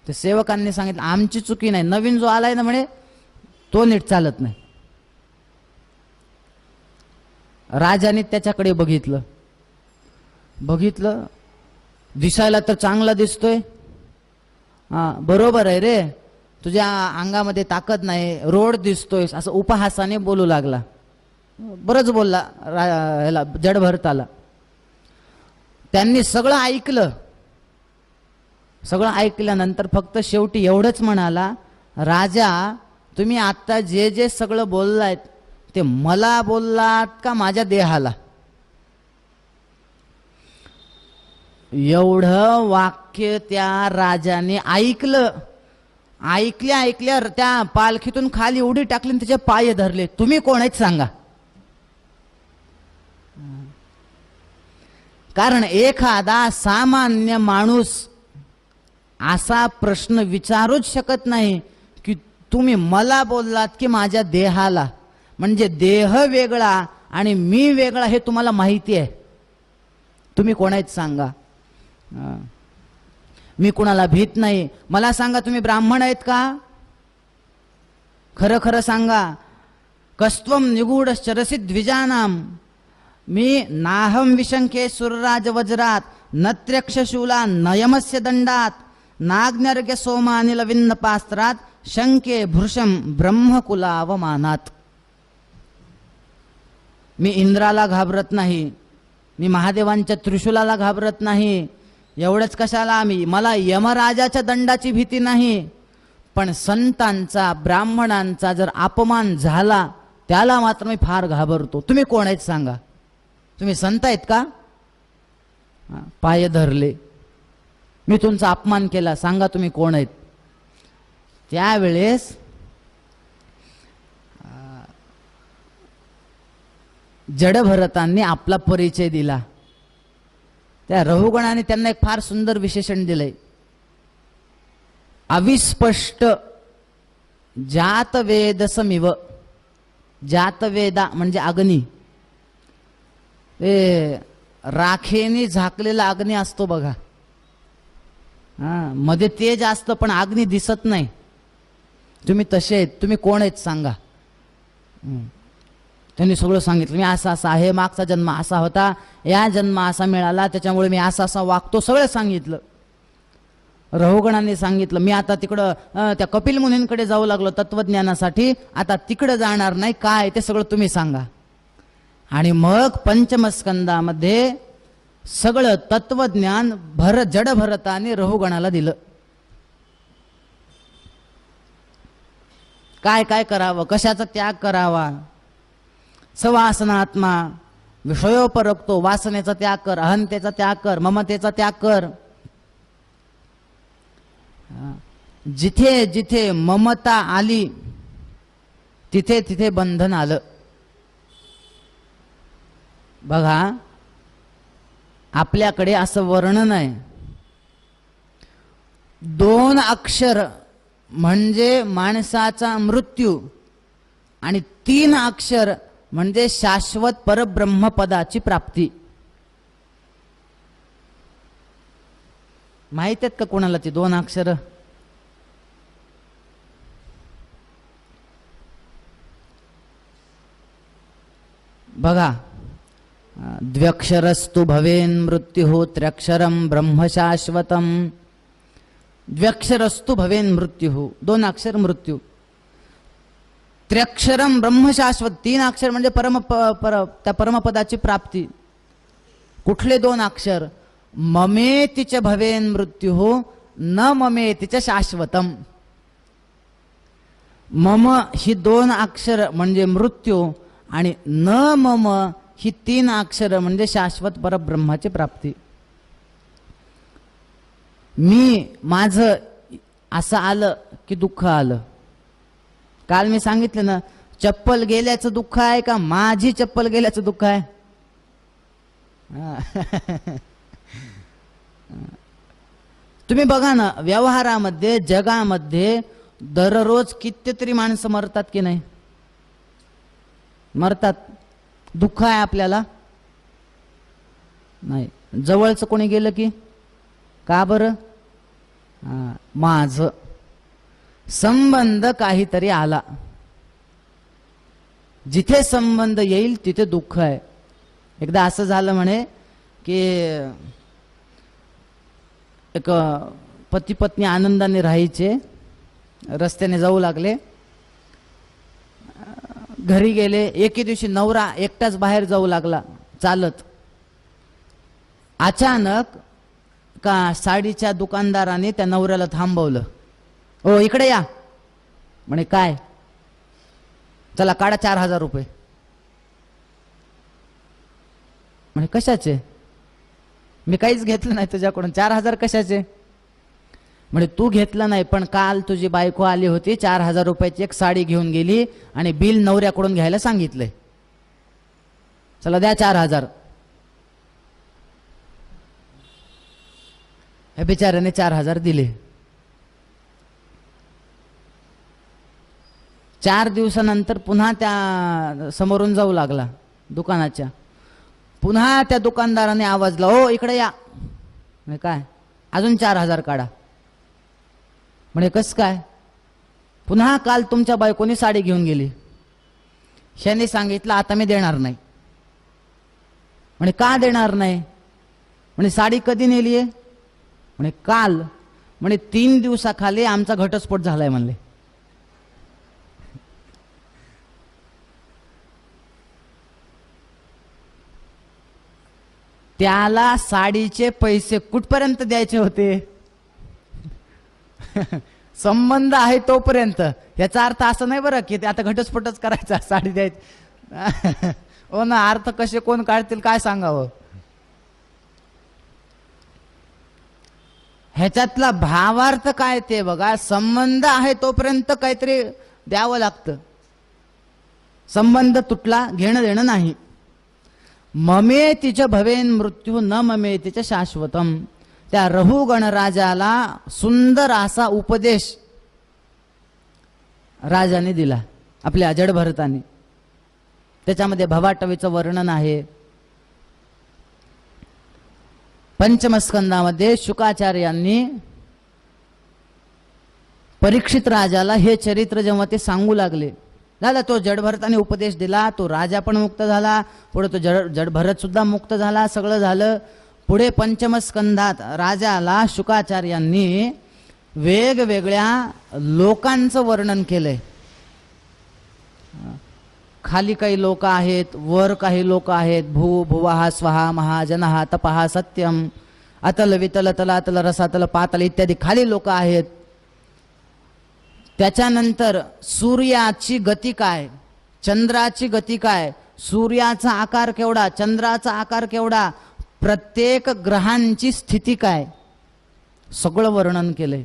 ते सेवकांनी सांगितलं आमची चुकी नाही, नवीन जो आलाय ना म्हणे तो नीट चालत नाही. राजाने त्याच्याकडे बघितलं, दिसायला तर चांगला दिसतोय. हा बरोबर आहे रे, तुझ्या अंगामध्ये ताकद नाही, रोड दिसतोय, असं उपहासाने बोलू लागला. बरंच बोलला ह्याला जडभरताला. त्यांनी सगळं ऐकलं. सगळं ऐकल्यानंतर फक्त शेवटी एवढंच म्हणाला, राजा तुम्ही आता जे जे सगळं बोललायत ते मला बोललात का माझ्या देहाला? एवढं वाक्य त्या राजाने ऐकलं. ऐकल्या त्या पालखीतून खाली उडी टाकली आणि त्याचे पाय धरले. तुम्ही कोण आहेत सांगा? कारण एखादा सामान्य माणूस असा प्रश्न विचारूच शकत नाही की तुम्ही मला बोललात की माझ्या देहाला. म्हणजे देह वेगळा आणि मी वेगळा हे तुम्हाला माहिती आहे. तुम्ही कोण आहेत सांगा? मी कुणाला भीत नाही. मला सांगा, तुम्ही ब्राह्मण आहेत का? खरं खरं सांगा. कस्त्वम निगूढश्चरसि द्विजानाम. मी नाहम विशंके सुरराज वज्रात नत्र्यक्षशूला नयमस्य दंडात नाग्नर्घ्य सोमानिल विन्न पास्त्रात शंके भृशम ब्रह्मकुलावमानात. मी इंद्राला घाबरत नाही, मी महादेवांच्या त्रिशूलाला घाबरत नाही. एवढंच कशाला, मला यमराजाच्या दंडाची भीती नाही. पण संतांचा ब्राह्मणांचा जर अपमान झाला त्याला मात्र मी फार घाबरतो. तुम्ही कोण आहेत सांगा? तुम्ही संत आहेत का? पाय धरले. मी तुमचा अपमान केला, सांगा तुम्ही कोण आहेत? त्यावेळेस जडभरतांनी आपला परिचय दिला. त्या रहुगणाने त्यांना एक फार सुंदर विशेषण दिलंय. अविस्पष्ट जातवेदसमिव. जातवेदा म्हणजे अग्नी. राखेने झाकलेला अग्नी असतो बघा. मध्ये तेज असतं पण अग्नी दिसत नाही. तुम्ही तसे आहेत. तुम्ही कोण आहेत सांगा? त्यांनी सगळं सांगितलं. मी असा आहे, मागचा जन्म असा होता, या जन्म असा मिळाला, त्याच्यामुळे मी असा वागतो, सगळं सांगितलं. रहुगणांनी सांगितलं मी आता तिकडं त्या कपिल मुनींकडे जाऊ लागलो तत्वज्ञानासाठी, आता तिकडं जाणार नाही, काय ते सगळं तुम्ही सांगा. आणि मग पंचमस्कंदामध्ये सगळं तत्वज्ञान जडभरताने रहुगणाला दिलं. काय काय करावं, कशाचा त्याग करावा. सवासनात्मा विषयोपरक्तो. वासनेचा त्याग कर, अहंतेचा त्याग कर, ममतेचा त्याग कर. जिथे जिथे ममता आली तिथे तिथे बंधन आलं. बघा आपल्याकडे असं वर्णन आहे, 2 अक्षर म्हणजे माणसाचा मृत्यू आणि 3 अक्षर म्हणजे शाश्वत परब्रह्मपदाची प्राप्ती. माहित आहेत का कोणाला ती 2 अक्षर? बघा, द्व्यक्षरस्तु भवेन मृत्यु त्र्यक्षरम ब्रह्म शाश्वतम. द्व्यक्षरस्तु भवेन मृत्यु, 2 अक्षर मृत्यू. त्र्यक्षरम ब्रह्म शाश्वत, 3 अक्षर म्हणजे त्या परमपदाची प्राप्ती. कुठले 2 अक्षर? ममेतिच भवेन मृत्यु न ममेतिच शाश्वतम. मम ही 2 अक्षर म्हणजे मृत्यू आणि न मम ही 3 अक्षर म्हणजे शाश्वत परब्रह्माची प्राप्ती. मी माझं असं आलं की दुःख आलं. काल मी सांगितलं ना, चप्पल गेल्याचं दुःख आहे का माझी चप्पल गेल्याचं दुःख आहे? तुम्ही बघा ना, व्यवहारामध्ये जगामध्ये दररोज कितीतरी माणसं मरतात की नाही? मरतात. दुःख आहे आपल्याला नाही. जवळचं कोणी गेलं की का बरं? माझ संबंध काहीतरी आला. जिथे संबंध येईल तिथे दुःख आहे. एकदा असं झालं म्हणे की एक पती पत्नी आनंदाने राहायचे, रस्त्याने जाऊ लागले, घरी गेले. एके दिवशी नवरा एकटाच बाहेर जाऊ लागला चालत. अचानक का साडीच्या दुकानदाराने त्या नवऱ्याला थांबवलं. ओ इकडे या म्हणे. काय? चला काढा 4,000 रुपये. म्हणे कशाचे? मी काहीच घेतलं नाही तुझ्याकडून. 4,000 कशाचे? म्हणे तू घेतलं नाही, पण काल तुझी बायको आली होती, 4,000 रुपयाची एक साडी घेऊन गेली आणि बिल नवऱ्याकडून घ्यायला सांगितलंय. चला द्या 4,000. हे बिचाऱ्याने 4,000 दिले. 4 दिवसानंतर पुन्हा त्या समोरून जाऊ लागला दुकानाच्या. पुन्हा त्या दुकानदाराने आवाज लावला, ओ इकडे या. म्हणे काय? अजून 4,000 काढा. म्हणे कस काय? पुन्हा काल तुमच्या बायकोने साडी घेऊन गेली, शाने सांगितलं आता मी देणार नाही. म्हणे का देणार नाही? म्हणे साडी कधी नेलीये? म्हणे काल. म्हणे 3 दिवसाखाली आमचा घटस्फोट झालाय म्हणले. त्याला साडीचे पैसे कुठपर्यंत द्यायचे होते? संबंध आहे तोपर्यंत. याचा अर्थ असं नाही बरं की आता घटस्फोटच करायचा, साडी द्यायची. हो ना, अर्थ कसे कोण काढतील काय सांगावं. ह्याच्यातला भावार्थ काय ते बघा. संबंध आहे तोपर्यंत काहीतरी द्यावं लागतं. संबंध तुटला, घेणं देणं नाही. ममे तिच भवेन मृत्यू न ममे तिच शाश्वतम. त्या रहू गणराजाला सुंदर असा उपदेश राजाने दिला आपल्या जड भरताने. त्याच्यामध्ये भवाटवीचं वर्णन आहे. पंचमस्कंदामध्ये शुकाचार्यांनी परीक्षित राजाला हे चरित्र जेव्हा ते सांगू लागले, झाला तो जडभरताने उपदेश दिला, तो राजा पण मुक्त झाला, पुढे तो जडभरत सुद्धा मुक्त झाला, सगळं झालं. पुढे पंचमस्कंदात राजाला शुकाचार्यांनी वेगवेगळ्या लोकांचं वर्णन केलंय. खाली काही लोक आहेत, वर काही लोक आहेत. भू भुवः स्वहा महाजनः तपः सत्यम अतल वितल तलातल रसातल पातल इत्यादी खाली लोक आहेत. त्याच्यानंतर सूर्याची गती काय, चंद्राची गती काय, सूर्याचा आकार केवढा, चंद्राचा आकार केवढा, प्रत्येक ग्रहांची स्थिती काय, सगळं वर्णन केलंय.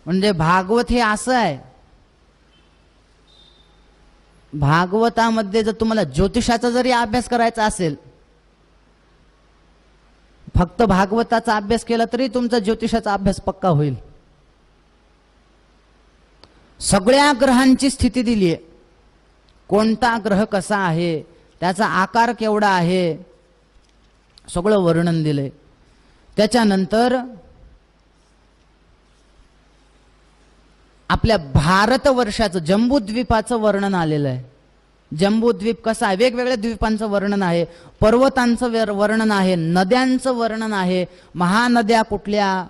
म्हणजे भागवत हे असं आहे. भागवतामध्ये जर तुम्हाला ज्योतिषाचा जरी अभ्यास करायचा असेल, फक्त भागवताचा अभ्यास केला तरी तुमचा ज्योतिषाचा अभ्यास पक्का होईल. सगळ्या ग्रहांची स्थिती दिली आहे. कोणता ग्रह कसा आहे, त्याचा आकार केवढा आहे, सगळं वर्णन दिलंय. त्याच्यानंतर आपल्या भारतवर्षाचं जम्बूद्वीपाचं वर्णन आलेलं आहे. जम्बूद्वीप कसा आहे, वेगवेगळ्या द्वीपांचं वर्णन आहे, पर्वतांचं वर्णन आहे, नद्यांचं वर्णन आहे, महानद्या कुठल्या,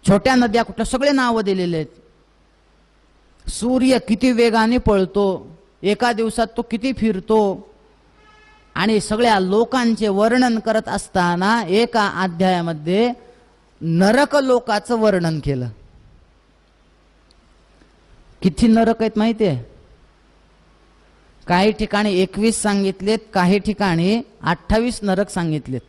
छोट्या नद्या कुठल्या, सगळे नावं दिलेले आहेत. सूर्य किती वेगाने पळतो, एका दिवसात तो किती फिरतो, आणि सगळ्या लोकांचे वर्णन करत असताना एका अध्यायामध्ये नरक लोकाचं वर्णन केलं. किती नरक आहेत माहिती आहे? काही ठिकाणी 21 सांगितलेत, काही ठिकाणी 28 नरक सांगितलेत.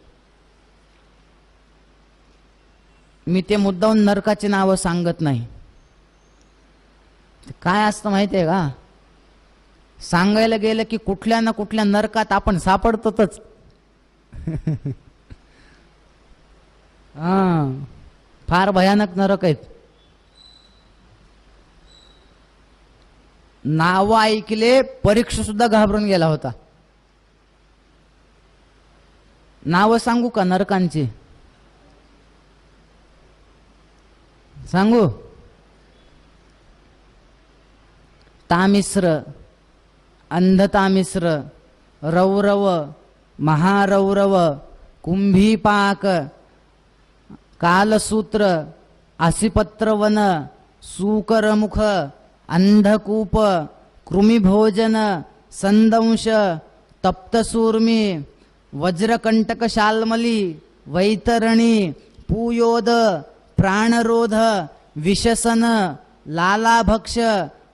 मी ते मुद्दाहून नरकाची नावं सांगत नाही. काय असतं माहिती आहे का, सांगायला गेलं की कुठल्या ना कुठल्या नरकात आपण सापडतोच. फार भयानक नरक आहेत. नाव ऐकले, परीक्षा सुद्धा घाबरून गेला होता. नाव सांगू का नरकांची? सांगू? तामिश्र, अंधतामिश्र, रौरव, महारौरव, कुंभीपाक, कालसूत्र, आसिपत्रवन, सूकरमुख, अंधकूप, कृमिभोजन, संदंश, तप्तसूर्मी, वज्रकंटक शाल्मली, वैतरणी, पूयोद, प्राणरोध, विशसन, लालाभक्ष,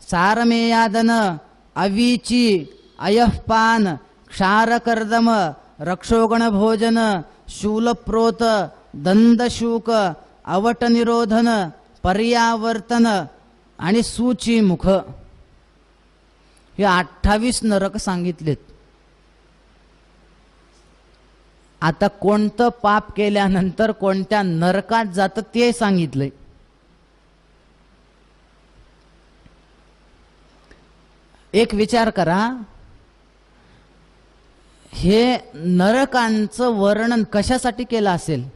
सारमेयादन, अवीची, अयःपान, क्षारकर्दम, रक्षोगण भोजन, शूलप्रोत, दंदशूक, अवटनिरोधन, पर्यावर्तन आणि सूचीमुख. हे 28 नरक सांगितलेत. आता कोणतं पाप केल्यानंतर कोणत्या नरकात जातं ते सांगितलंय. एक विचार करा, हे नरकांचं वर्णन कशासाठी केलं असेल?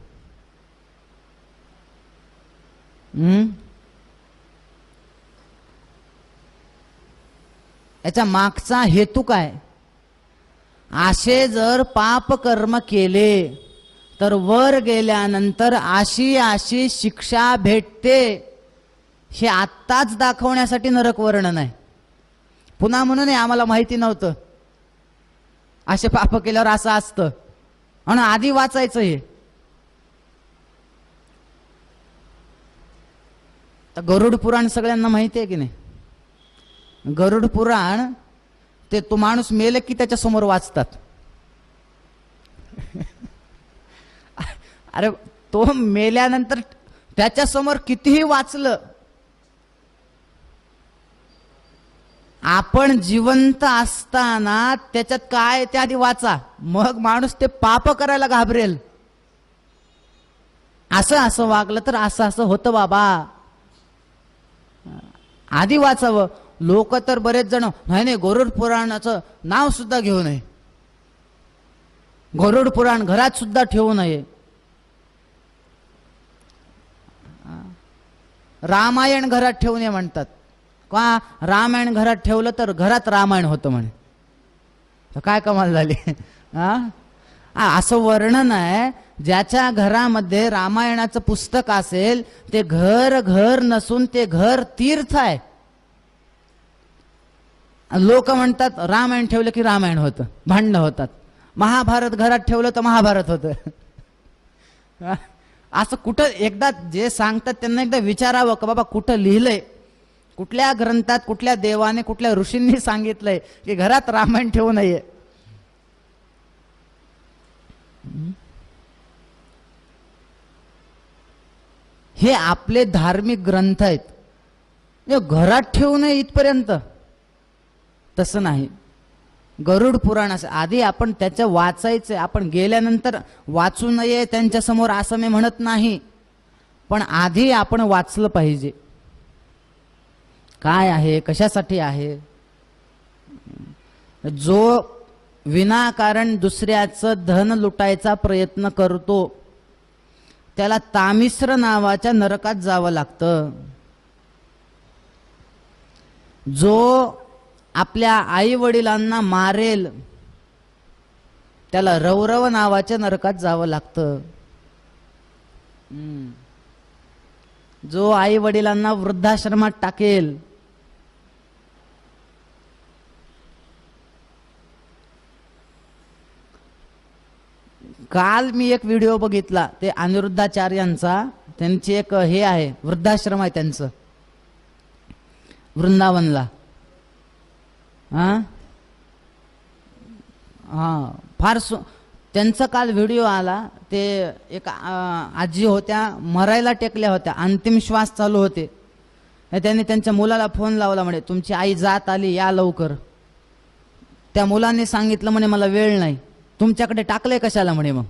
याचा मागचा हेतू काय? असे जर पाप कर्म केले तर वर गेल्यानंतर अशी शिक्षा भेटते, हे आत्ताच दाखवण्यासाठी नरक वर्णन आहे. पुन्हा म्हणून आम्हाला माहिती नव्हतं असे पाप केल्यावर असं असतं आणि आधी वाचायचं. हे तर गरुड पुराण सगळ्यांना माहिती आहे की नाही? गरुड पुराण ते तो माणूस मेले की त्याच्या समोर वाचतात. अरे तो मेल्यानंतर त्याच्या समोर कितीही वाचलं, आपण जिवंत असताना त्याच्यात काय ते आधी वाचा, मग माणूस ते पाप करायला घाबरेल. असं वागलं तर असं होतं बाबा, आधी वाचावं. लोक तर बरेच जण नाही गरुड पुराणाचं नाव सुद्धा घेऊ नये, गरुड पुराण घरात सुद्धा ठेवू नये. रामायण घरात ठेवू नये म्हणतात. का? रामायण घरात ठेवलं तर घरात रामायण होतं म्हणे. तर काय कमाल झाली. असं वर्णन आहे, ज्याच्या घरामध्ये रामायणाचं पुस्तक असेल ते घर नसून ते घर तीर्थ आहे. लोक म्हणतात रामायण ठेवलं की रामायण होतं, भांडणं होतात. महाभारत घरात ठेवलं तर महाभारत होतं. असं कुठं, एकदा जे सांगतात त्यांना एकदा विचारावं का बाबा कुठं लिहिलंय, कुठल्या ग्रंथात, कुठल्या देवाने, कुठल्या ऋषींनी सांगितलंय की घरात रामायण ठेवू नये. हे आपले धार्मिक ग्रंथ आहेत, घरात ठेवू नये इथपर्यंत. तसं नाही. गरुड पुराण आधी आपण त्याचं वाचायचं. आपण गेल्यानंतर वाचू नये त्यांच्या समोर असं मी म्हणत नाही, पण आधी आपण वाचलं पाहिजे. काय आहे, कशासाठी आहे. जो विनाकारण दुसऱ्याचं धन लुटायचा प्रयत्न करतो त्याला तामिश्र नावाच्या नरकात जावं लागतं. जो आपल्या आई वडिलांना मारेल त्याला रौरव नावाच्या नरकात जावं लागतं. जो आई वडिलांना वृद्धाश्रमात टाकेल, काल मी एक व्हिडिओ बघितला, ते अनिरुद्धाचार्यांचा. त्यांची एक हे आहे, वृद्धाश्रम आहे त्यांचं वृंदावनला. फार त्यांचा काल व्हिडिओ आला. ते एक आजी होत्या, मरायला टेकल्या होत्या, अंतिम श्वास चालू होते. त्यांनी त्यांच्या मुलाला फोन लावला, म्हणे तुमची आई जात आली, या लवकर. त्या मुलाने सांगितलं म्हणे मला वेळ नाही. तुमच्याकडे टाकलंय कशाला म्हणे. मग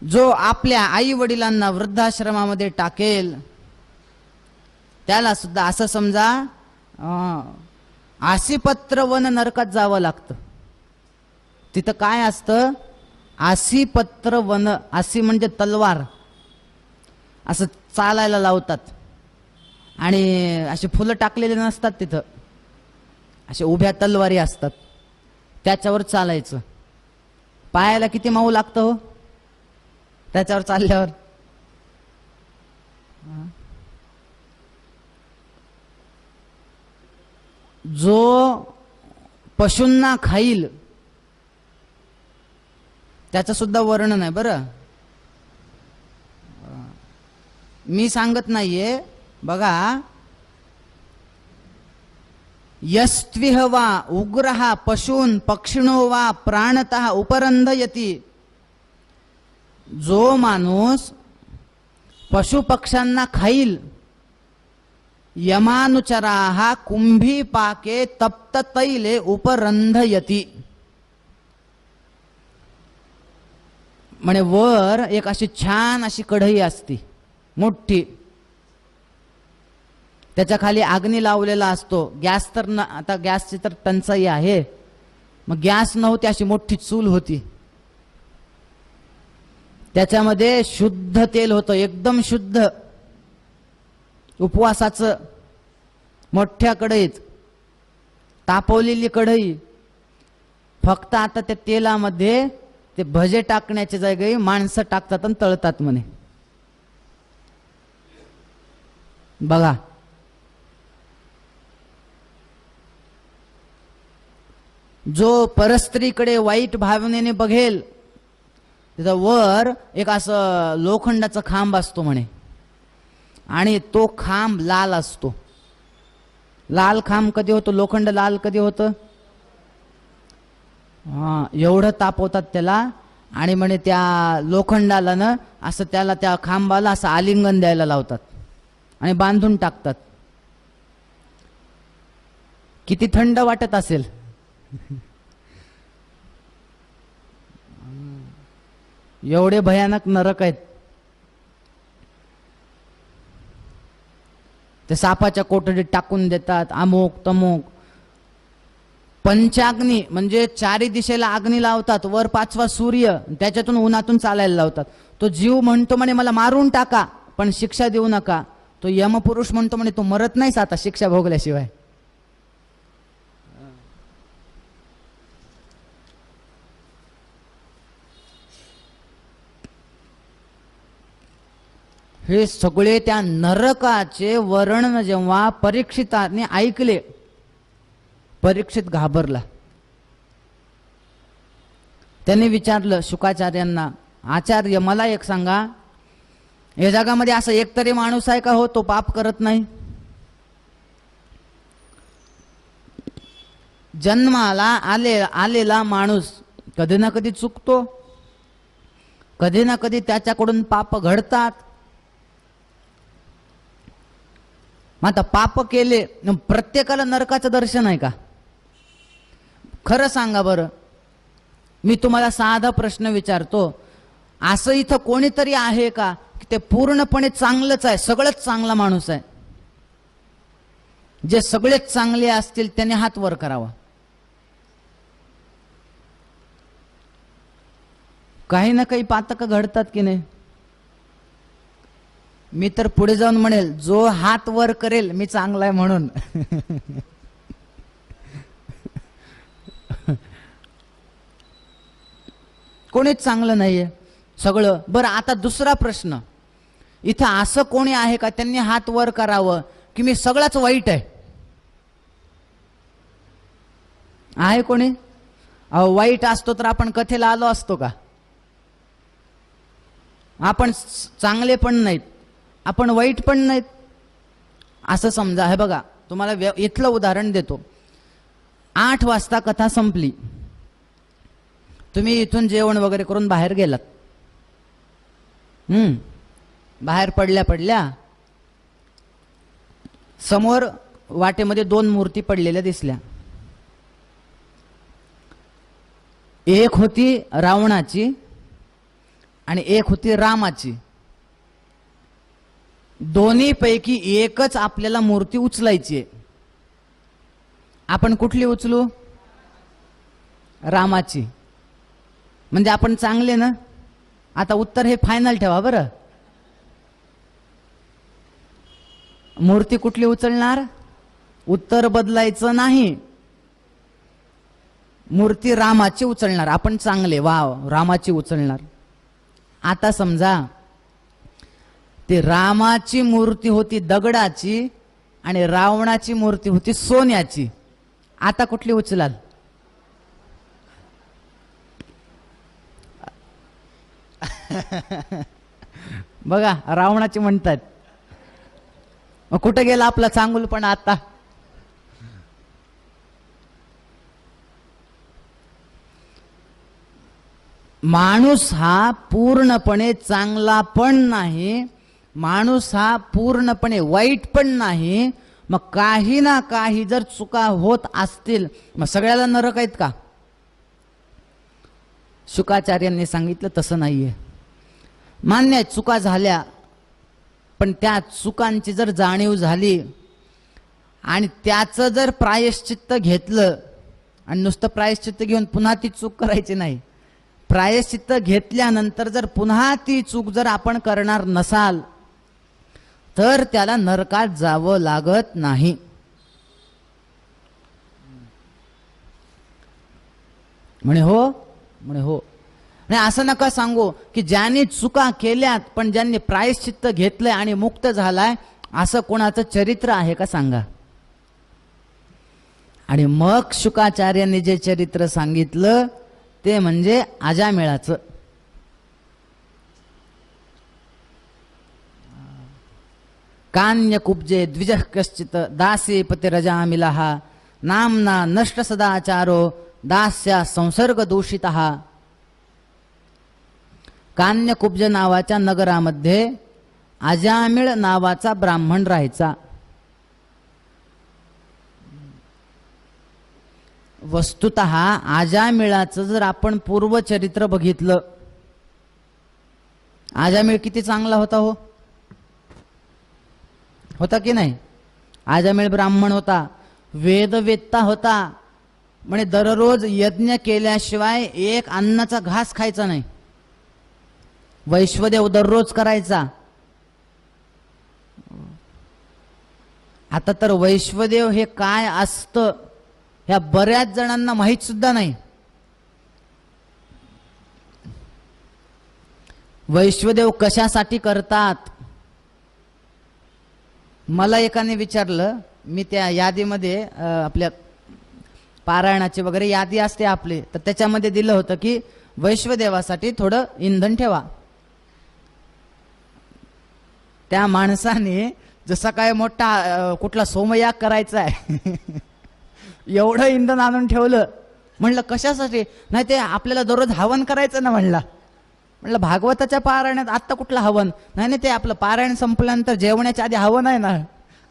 जो आपल्या आई वडिलांना वृद्धाश्रमामध्ये टाकेल त्याला सुद्धा असं समजा आसीपत्र वन नरकात जावं लागतं. तिथं काय असतं? आसीपत्र वन. आसी म्हणजे तलवार. असं चालायला लावतात आणि अशी फुलं टाकलेले नसतात तिथं, अशा उभ्या तलवारी असतात, त्याच्यावर चालायचं. पायाला किती मऊ लागतं हो त्याच्यावर चालल्यावर. जो पशूंना खाईल त्याचं सुद्धा वर्णन आहे बरं. मी सांगत नाहीये, बघा. यस्त्विह वा उग्रहा पशून पक्षिणो वा प्राणतः उपरंधयती. जो माणूस पशुपक्ष्यांना खाईल, यमानुचराः कुंभी पाके तप्त तैले उपरंधयती. म्हणे वर एक अशी छान अशी कढई असती मोठी, त्याच्या खाली अग्नी लावलेला असतो. गॅस तर न, आता गॅसची तर टंचाई आहे, मग गॅस नव्हती, अशी मोठी चूल होती. त्याच्यामध्ये शुद्ध तेल होतं, एकदम शुद्ध, उपवासाचं. मोठ्या कढईत तापवलेली कढई. फक्त आता त्या तेलामध्ये ते भजे टाकण्याच्या जागी माणसं टाकतात आणि तळतात म्हणे. बघा, जो परस्त्रीकडे वाईट भावनेने बघेल, तिथं वर एक असं लोखंडाचा खांब असतो म्हणे, आणि तो खांब लाल असतो. लाल खांब कधी होतो? लोखंड लाल कधी होतं? एवढं तापवतात त्याला, आणि म्हणे त्या लोखंडाला ना असं त्याला, त्या खांबाला असं आलिंगन द्यायला लावतात आणि बांधून टाकतात. किती थंड वाटत असेल. एवढे भयानक नरक आहेत. ते सापाच्या कोठडीत टाकून देतात, अमुक तमुक. पंचाग्नी म्हणजे चारी दिशेला अग्नी लावतात, वर पाचवा सूर्य, त्याच्यातून उन्हातून चालायला लावतात. तो जीव म्हणतो म्हणे मला मारून टाका पण शिक्षा देऊ नका. तो यमपुरुष म्हणतो म्हणे तू मरत नाहीस आता शिक्षा भोगल्याशिवाय. हे सगळे त्या नरकाचे वर्णन जेव्हा परीक्षिताने ऐकले, परीक्षित घाबरला. त्याने विचारलं शुकाचार्यांना, आचार्य मला एक सांगा, या जगामध्ये असं एकतरी माणूस आहे का हो तो पाप करत नाही? जन्माला आलेला माणूस कधी ना कधी चुकतो, कधी ना कधी त्याच्याकडून पाप घडतात. मग आता पाप केले, प्रत्येकाला नरकाचं दर्शन आहे का? खरं सांगा बरं. मी तुम्हाला साधा प्रश्न विचारतो, असं इथं कोणीतरी आहे का की ते पूर्णपणे चांगलंच आहे, सगळंच चांगला माणूस आहे? जे सगळेच चांगले असतील त्याने हात वर करावा. काही ना काही पातक घडतात की नाही? मी तर पुढे जाऊन म्हणेल, जो हात वर करेल मी चांगला आहे म्हणून. कोणीच चांगलं नाहीये, सगळं बरं. आता दुसरा प्रश्न, इथं असं कोणी आहे का त्यांनी हात वर करावं की मी सगळंच वाईट आहे? आहे कोणी? अहो वाईट असतो तर आपण कथेला आलो असतो का? आपण चांगले पण नाहीत, आपण वाईट पण नाहीत, असं समजा. हे बघा, तुम्हाला इथलं उदाहरण देतो. 8 वाजता कथा संपली, तुम्ही इथून जेवण वगैरे करून बाहेर गेलात. बाहेर पडल्या समोर वाटेमध्ये 2 मूर्ती पडलेल्या दिसल्या. एक होती रावणाची आणि एक होती रामाची. दोन्ही पैकी एकच आपल्याला मूर्ती उचलायची आहे. आपण कुठली उचलू? रामाची. म्हणजे आपण चांगले ना? आता उत्तर हे फायनल ठेवा बरं. मूर्ती कुठली उचलणार? उत्तर बदलायचं नाही. मूर्ती रामाची उचलणार. आपण चांगले, वाव, रामाची उचलणार. आता समजा ती रामाची मूर्ती होती दगडाची आणि रावणाची मूर्ती होती सोन्याची. आता कुठली उचलाल? बघा, रावणाची म्हणतात. मग कुठे गेला आपला चांगुलपण आता? माणूस हा पूर्णपणे चांगला पण नाही, माणूस हा पूर्णपणे वाईट पण नाही. मग काही ना काही जर चुका होत असतील, मग सगळ्याला नरक आहेत का? शुकाचार्यांनी सांगितलं तसं नाहीये. मान्य आहे चुका झाल्या, पण त्या चुकांची जर जाणीव झाली आणि त्याचं जर प्रायश्चित्त घेतलं, आणि नुसतं प्रायश्चित्त घेऊन पुन्हा ती चूक करायची नाही. प्रायश्चित्त घेतल्यानंतर जर पुन्हा ती चूक जर आपण करणार नसाल तर त्याला नरकात जावं लागत नाही. म्हणे हो, म्हणे हो. नाही असं नका सांगू की ज्यांनी चुका केल्यात पण ज्यांनी प्रायश्चित्त घेतलंय आणि मुक्त झालाय, असं कोणाचं चरित्र आहे का सांगा. आणि मग शुकाचार्यांनी जे चरित्र सांगितलं ते म्हणजे अजामिळाचं. कान्य कुब्जे द्विजः कश्चित दासी पतिरजामिलः नामना नष्ट सदाचारो दास्या संसर्ग दूषितः. कान्यकुब्ज नावाच्या नगरामध्ये अजामिळ नावाचा ब्राह्मण राहायचा. वस्तुतः अजामिळाचं जर आपण पूर्वचरित्र बघितलं, अजामिळ किती चांगला होता हो, होता की नाही? अजामिळ ब्राह्मण होता, वेदवेत्ता होता. म्हणजे दररोज यज्ञ केल्याशिवाय एक अन्नाचा घास खायचा नाही. वैश्वदेव दररोज करायचा. आता तर वैश्वदेव हे काय असतं ह्या बऱ्याच जणांना माहीत सुद्धा नाही. वैश्वदेव कशासाठी करतात? मला एकाने विचारलं, मी त्या यादीमध्ये आपल्या पारायणाची वगैरे यादी असते आपली, तर त्याच्यामध्ये दिलं होतं की वैश्वदेवासाठी थोडं इंधन ठेवा. त्या माणसाने जसा काय मोठा कुठला सोमयाग करायचा आहे एवढं इंधन आणून ठेवलं. म्हणलं कशासाठी? नाही ते आपल्याला दररोज हवन करायचं ना. म्हणलं भागवताच्या पारायणात आत्ता कुठलं हवन? नाही नाही, ते आपलं पारायण संपल्यानंतर जेवण्याच्या आधी हवन आहे ना.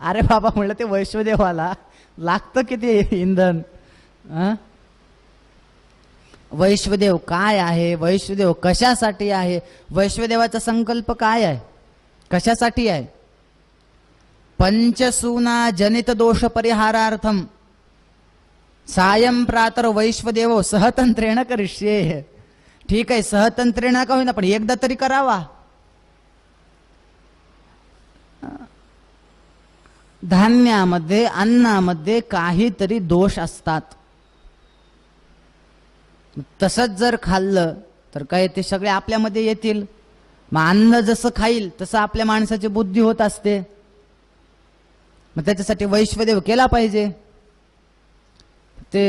अरे बाबा, म्हणलं ते वैश्वदेवाला लागतं किती इंधन. वैश्वदेव काय आहे? वैश्वदेव कशासाठी आहे? वैश्वदेवाचा संकल्प काय आहे? कशासाठी आहे? पंचसूना जनित दोष परिहारार्थम सायं प्रातर वैश्वदेव सहतंत्रेण करिष्ये. ठीक आहे, सहतंत्रेण का होईना पण एकदा तरी करावा. धान्यामध्ये, अन्नामध्ये काहीतरी दोष असतात. तसंच जर खाल्लं तर काय ते सगळे आपल्यामध्ये येतील. मग अन्न जसं खाईल तसं आपल्या माणसाची बुद्धी होत असते. मग त्याच्यासाठी वैश्वदेव केला पाहिजे. ते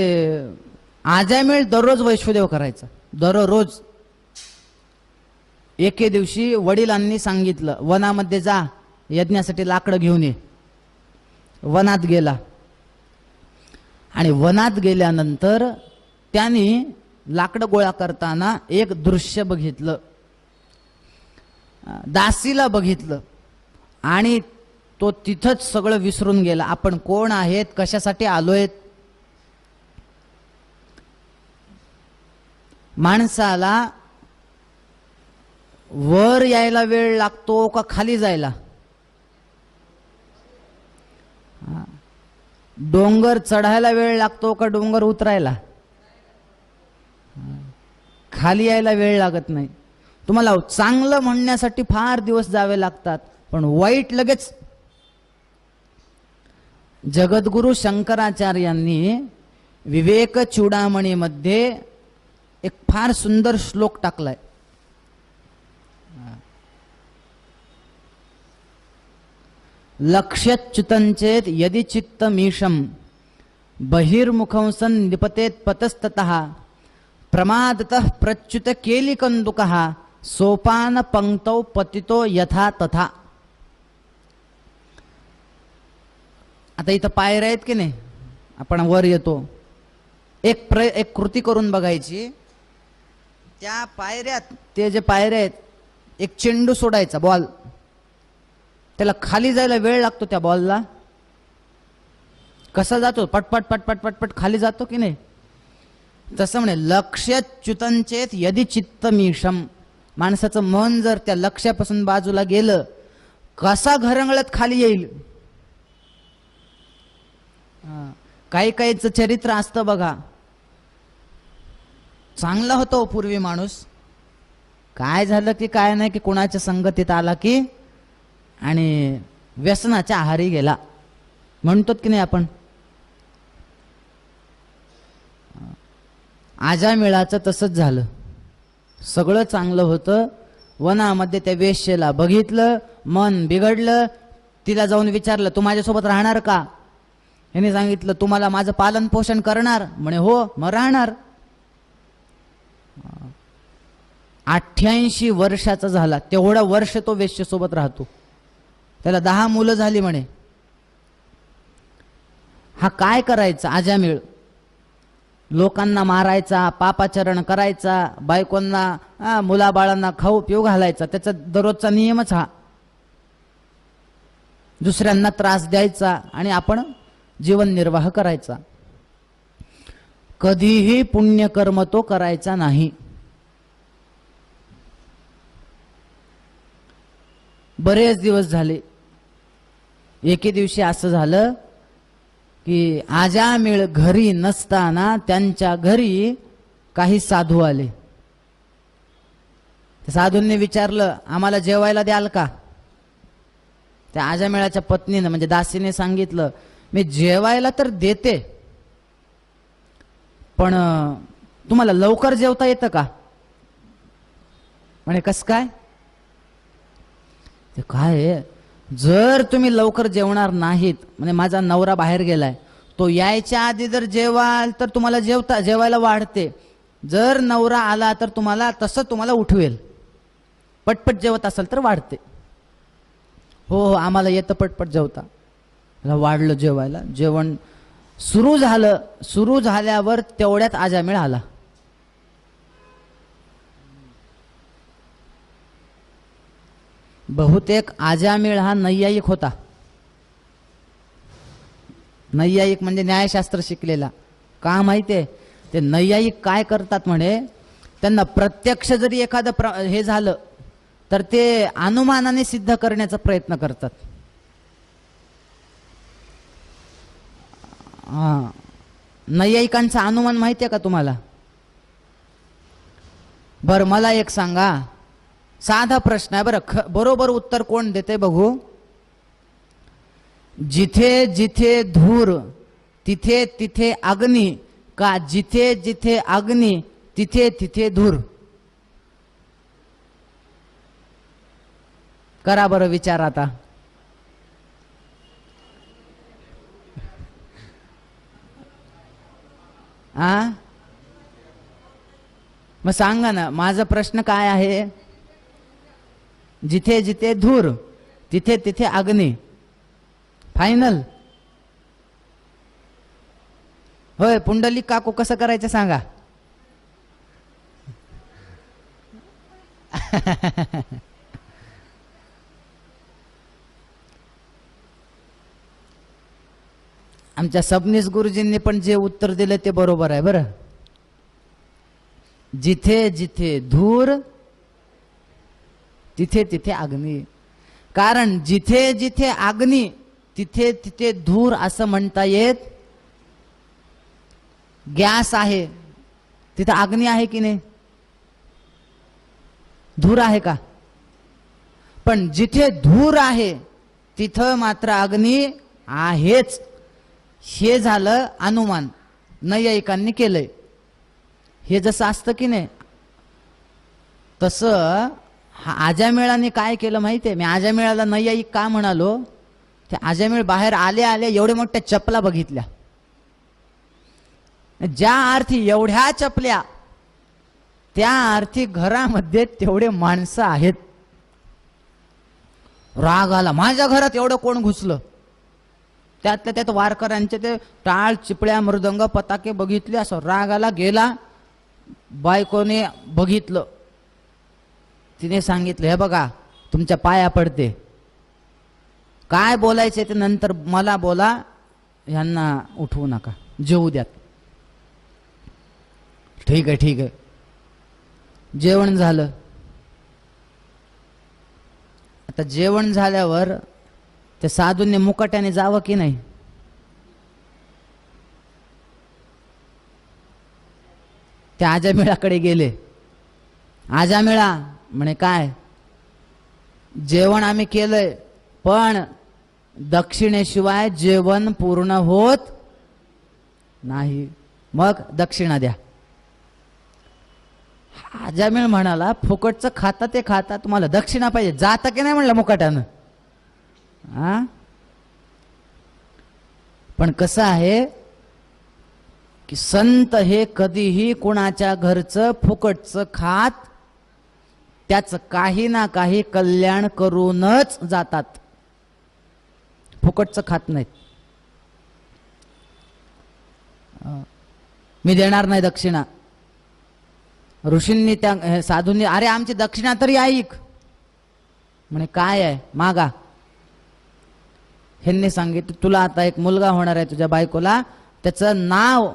अजामिळ दररोज वैश्वदेव करायचा, दररोज. एके दिवशी वडिलांनी सांगितलं, वनामध्ये जा, यज्ञासाठी लाकडं घेऊन ये. वनात गेला आणि वनात गेल्यानंतर त्यांनी लाकडं गोळा करताना एक दृश्य बघितलं. दासीला बघितलं आणि तो तिथंच सगळं विसरून गेला. आपण कोण आहेत, कशासाठी आलोय? माणसाला वर यायला वेळ लागतो का खाली जायला? डोंगर चढायला वेळ लागतो का डोंगर उतरायला? खाली यायला वेळ लागत नाही. तुम्हाला चांगलं म्हणण्यासाठी फार दिवस जावे लागतात, पण वाईट लगेच. जगद्गुरु शंकराचार्यांनी विवेक चूडामणीमध्ये एक फार सुंदर श्लोक टाकलाय. लक्ष्यच्युतंचेत यदि चित्तमीशम बहिर्मुखंसन निपतेत पतस्ततः प्रमादतः प्रच्युत केलिकंदुकः सोपान पंक्तौ पतितो यथा तथा. आता इथं पायऱ्या आहेत की नाही, आपण वर येतो, एक कृती करून बघायची. त्या पायऱ्यात, ते जे पायऱ्या आहेत, एक चेंडू सोडायचा, बॉल. त्याला खाली जायला वेळ लागतो. त्या बॉलला कसा जातो? पटपट पटपट पटपट खाली जातो की नाही? तसं म्हणे, लक्ष्यच्युतंचेत यदि चित्तमीशम. माणसाचं मन जर त्या लक्ष्यापासून बाजूला गेलं, कसा घरंगळत खाली येईल. काही काहीचं चरित्र असतं बघा. चांगला होतो पूर्वी माणूस, काय झालं की काय नाही की कोणाच्या संगतीत आला की आणि व्यसनाच्या आहारी गेला, म्हणतो की नाही आपण. आजामिळाचं तसंच झालं. सगळं चांगलं होतं, वनामध्ये त्या वेश्येला बघितलं, मन बिघडलं. तिला जाऊन विचारलं, तू माझ्यासोबत राहणार का? ह्याने सांगितलं, तुम्हाला माझं पालन पोषण करणार? म्हणे हो, मग राहणार. 88 वर्षाचा झाला, तेवढा वर्ष तो वेश्येसोबत राहतो. त्याला 10 मुलं झाली म्हणे. हा काय करायचा आजामिळ? लोकांना मारायचा, पापाचरण करायचा, बायकोंना मुलाबाळांना खाऊ पिऊ घालायचा. त्याचा दररोजचा नियमच हा. दुसऱ्यांना त्रास द्यायचा आणि आपण जीवन निर्वाह करायचा. कधीही पुण्यकर्म तो करायचा नाही. बरेच दिवस झाले. एके दिवशी असं झालं की आजामिळ घरी नसताना त्यांच्या घरी काही साधू आले. साधूंनी विचारलं, आम्हाला जेवायला द्याल का? त्या आजामिळाच्या पत्नीने म्हणजे दासीने सांगितलं, मी जेवायला तर देते, पण तुम्हाला लवकर जेवता येतं का? म्हणे कस काय? ते काय, जर तुम्ही लवकर जेवणार नाहीत, म्हणजे माझा नवरा बाहेर गेलाय, तो यायच्या आधी जर जेवाल तर तुम्हाला जेवायला वाढते. जर नवरा आला तर तुम्हाला उठवेल. पटपट जेवत असेल तर वाढते. हो हो, आम्हाला येतं पटपट जेवता. वाढलं जेवायला. जेवण सुरू झालं. सुरू झाल्यावर तेवढ्यात आजामिळ आला. बहुतेक आजामिळ हा नैयायिक होता. नैयायिक म्हणजे न्यायशास्त्र शिकलेला. का माहितीये? ते नैयायिक काय करतात म्हणे, त्यांना प्रत्यक्ष जरी एखादं हे झालं तर ते अनुमानाने सिद्ध करण्याचा प्रयत्न करतात. नैयायिकांचा अनुमान माहितीये का तुम्हाला? बर मला एक सांगा, साधा प्रश्न आहे बरं, बरोबर उत्तर कोण देते बघू. जिथे जिथे धूर तिथे तिथे अग्नी, का जिथे जिथे अग्नी तिथे तिथे धूर? करा बरं विचार आता. मग सांगा ना, माझा प्रश्न काय आहे? जिथे जिथे धूर तिथे तिथे अग्नी. फायनल? होय. पुंडलिक काकू कसं करायचं सांगा. आमच्या सबनीस गुरुजींनी पण जे उत्तर दिले ते बरोबर आहे बरं. जिथे जिथे धूर तिथे तिथे अग्नी. कारण जिथे जिथे अग्नी तिथे तिथे धूर असं म्हणता येत गॅस आहे, तिथं अग्नी आहे की नाही? धूर आहे का? पण जिथे धूर आहे तिथं मात्र अग्नी आहेच. हे झालं अनुमान नैयायिकांनी केलंय. हे जसं असतं की नाही तसं हा आजामेळाने काय केलं माहितीये? मी आजामेळाला नैयायिक का म्हणालो? त्या आजामेळ बाहेर आले आले एवढे मोठ्या चपला बघितल्या. ज्या अर्थी एवढ्या चपल्या त्या अर्थी घरामध्ये तेवढे माणसं आहेत. राग आला, माझ्या घरात एवढं कोण घुसलं? त्यातल्या त्यात वारकऱ्यांचे ते टाळ चिपळ्या मृदंग पताके बघितले, असं राग आला. गेला, बायकोने बघितलं, तिने सांगितलं, हे बघा तुमच्या पाया पडते, काय बोलायचे ते नंतर मला बोला, ह्यांना उठवू नका, जेवू द्यात. ठीक आहे ठीक आहे. जेवण झालं. आता जेवण झाल्यावर त्या साधूंनी मुकाट्याने जावं की नाही? त्या आजामेळाकडे गेले. आजामेळा म्हणे, काय जेवण आम्ही केलंय पण दक्षिणेशिवाय जेवण पूर्ण होत नाही, मग दक्षिणा द्या. आजामेळ म्हणाला, फुकटचं खाता ते खाता, तुम्हाला दक्षिणा पाहिजे, जाता की नाही म्हणलं मुकाट्यानं. पण कसं आहे की संत हे कधीही कुणाच्या घरचं फुकटचं खात त्याचं काही ना काही कल्याण करूनच जातात, फुकटचं खात नाहीत. मी देणार नाही दक्षिणा. ऋषींनी त्या साधूंनी, अरे आमची दक्षिणा तरी ऐक. म्हणे काय आहे, मागा. ह्यांनी सांगितलं, तुला आता एक मुलगा होणार आहे तुझ्या बायकोला, त्याचं नाव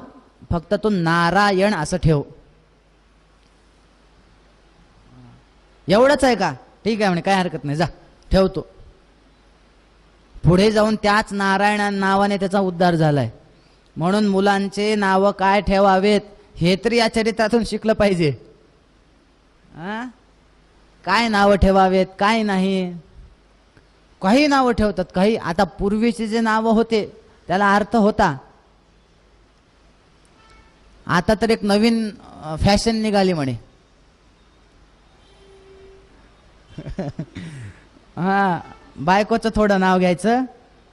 फक्त तू नारायण असं ठेव. एवढंच आहे का? ठीक आहे म्हणे, काय हरकत नाही, जा ठेवतो. पुढे जाऊन त्याच नारायण नावाने त्याचा उद्धार झालाय. म्हणून मुलांचे नाव काय ठेवावेत हे तरी या चरित्रातून शिकलं पाहिजे. काय नाव ठेवावेत काय नाही, काही नावं ठेवतात काही. आता पूर्वीचे जे नाव होते त्याला अर्थ होता. आता तर एक नवीन फॅशन निघाली म्हणे. बायकोचं थोडं नाव घ्यायचं,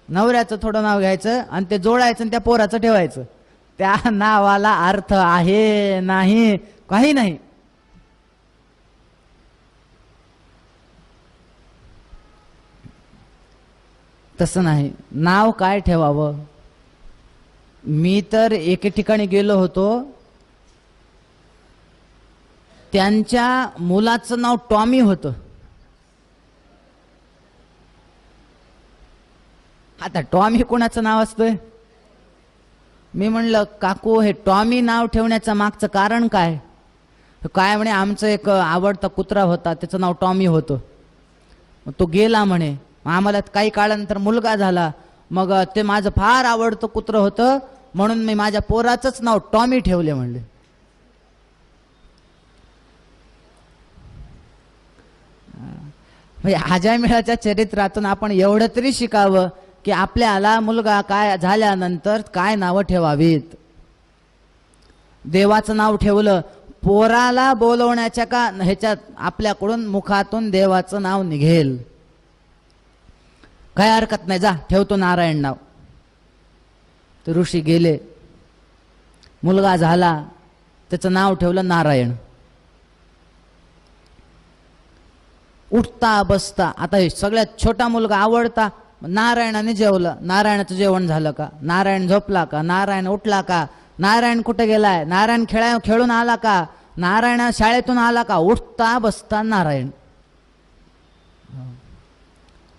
नवऱ्याचं थोडं नाव घ्यायचं आणि ते जोडायचं आणि त्या पोराचं ठेवायचं. त्या नावाला अर्थ आहे नाही काही नाही. तसं नाही. नाव काय ठेवावं? मी तर एके ठिकाणी गेलो होतो, त्यांच्या मुलाचं नाव टॉमी होतं. आता टॉमी कोणाचं नाव असतंय? मी म्हणलं, काकू हे टॉमी नाव ठेवण्याचं मागचं कारण काय? काय म्हणे, आमचं एक आवडता कुत्रा होता त्याचं नाव टॉमी होतं, तो गेला म्हणे. आम्हाला काही काळानंतर मुलगा झाला, मग ते माझं फार आवडतं कुत्रं होतं म्हणून मी माझ्या पोराचंच नाव टॉमी ठेवले म्हणले. म्हणजे आजामेळाच्या चरित्रातून आपण एवढं तरी शिकावं की आपल्याला मुलगा काय झाल्यानंतर काय नावं ठेवावीत. देवाचं नाव ठेवलं, पोराला बोलवण्याच्या का ह्याच्यात आपल्याकडून मुखातून देवाचं नाव निघेल, काय हरकत नाही, जा ठेवतो नारायण नाव. तर ऋषी गेले, मुलगा झाला, त्याचं नाव ठेवलं नारायण. उठता बसता, आता हे सगळ्यात छोटा मुलगा आवडता, नारायणाने जेवलं. नारायणाचं जेवण झालं का? नारायण झोपला का? नारायण उठला का? नारायण कुठे गेलाय? नारायण खेळून आला का? नारायण शाळेतून आला का? उठता बसता नारायण.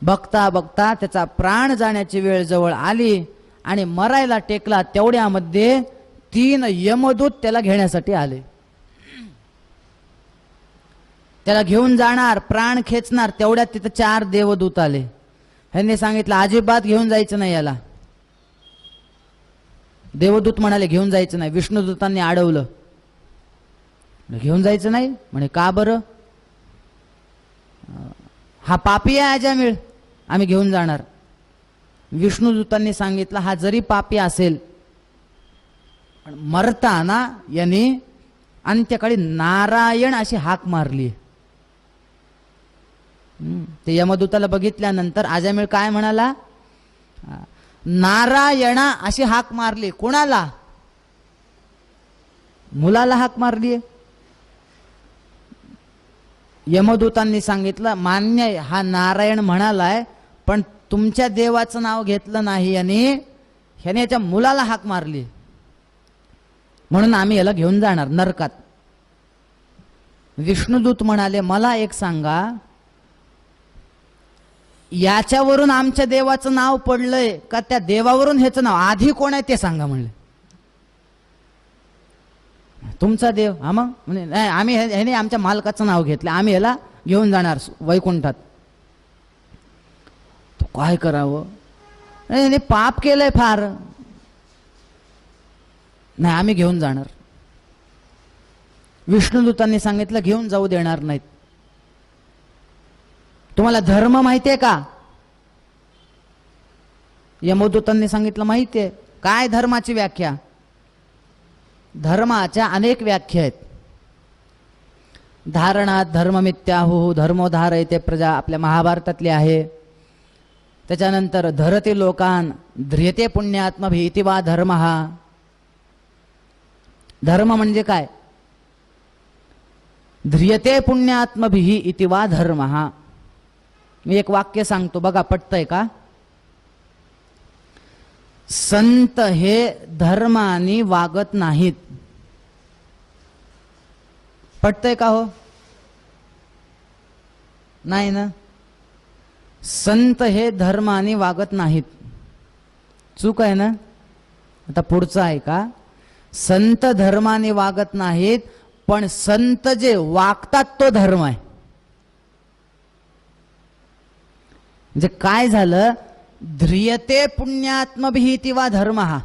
बघता बघता त्याचा प्राण जाण्याची वेळ जवळ आली आणि मरायला टेकला. तेवढ्यामध्ये 3 यमदूत त्याला घेण्यासाठी आले. त्याला घेऊन जाणार, प्राण खेचणार. तेवढ्यात तिथे 4 देवदूत आले. ह्यांनी सांगितलं, अजिबात घेऊन जायचं नाही याला. देवदूत म्हणाले घेऊन जायचं नाही. विष्णुदूतांनी अडवलं, घेऊन जायचं नाही म्हणे. का बरं? हा पापी आहे अजामिळ, आम्ही घेऊन जाणार. विष्णुदूतांनी सांगितलं हा जरी पापी असेल पण मरताना यांनी अंत्यकाळी नारायण अशी हाक मारली. ते यमदूताला बघितल्यानंतर अजामिळ काय म्हणाला? नारायणा अशी हाक मारली. कोणाला? मुलाला हाक मारली. यमदूतांनी सांगितलं मान्य आहे, हा नारायण म्हणालाय, पण तुमच्या देवाचं नाव घेतलं नाही आणि ह्याने याच्या मुलाला हाक मारली, म्हणून आम्ही याला घेऊन जाणार नरकात. विष्णुदूत म्हणाले मला एक सांगा, याच्यावरून आमच्या देवाचं नाव पडलंय का त्या देवावरून ह्याचं नाव? आधी कोण आहे ते सांगा म्हणले. तुमचा देव. हा मग म्हणजे नाही, आम्ही ह्याने आमच्या मालकाचं नाव घेतलं, आम्ही ह्याला घेऊन जाणार वैकुंठात. तो काय करावं? ह्याने पाप केलंय फार. नाही आम्ही घेऊन जाणार. विष्णुदूतांनी सांगितलं घेऊन जाऊ देणार नाहीत. तुम्हाला धर्म माहितीये का? यमदूतांनी सांगितलं माहितीये. काय धर्माची व्याख्या? धर्माच्या अनेक व्याख्या आहेत. धारणात धर्ममित्याहु धर्मोधारयते प्रजा आपल्या महाभारतातली आहे. त्याच्यानंतर धरते लोकान ध्रियते पुण्यात्मभिः इति वा धर्मः. धर्म म्हणजे काय? ध्रियते पुण्यात्मभिः इति वा धर्मः. मी एक वाक्य सांगतो बघा, पटतंय का? संत हे धर्माने वागत नाहीत. पटतंय का हो? नाही ना. संत हे धर्माने वागत नाहीत. चूक आहे ना. आता पुढचं आहे का? संत धर्माने वागत नाहीत, पण संत जे वागतात तो धर्म आहे. म्हणजे काय झालं? ध्रियते पुण्यात्मभिः इति वा धर्मः.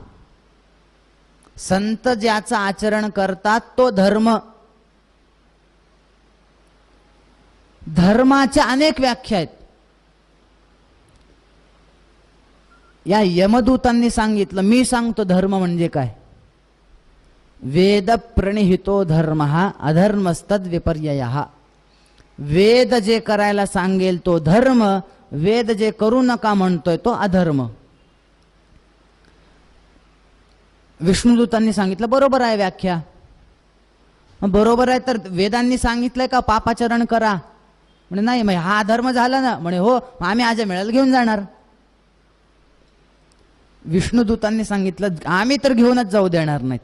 संत ज्याचं आचरण करतात तो धर्म. धर्माच्या अनेक व्याख्या आहेत. या यमदूतांनी सांगितलं, मी सांगतो धर्म म्हणजे काय. वेद प्रणिहितो धर्मः अधर्मस्तद विपर्ययः. वेद जे करायला सांगेल तो धर्म, वेद जे करू नका म्हणतोय तो अधर्म. विष्णुदूतांनी सांगितलं बरोबर आहे व्याख्या. बरोबर आहे तर वेदांनी सांगितलंय का पापाचरण करा? म्हणे नाही. मग हा अधर्म झाला ना? म्हणे हो, आम्ही आज मिळायला घेऊन जाणार. विष्णुदूतांनी सांगितलं आम्ही तर घेऊनच जाऊ देणार नाहीत.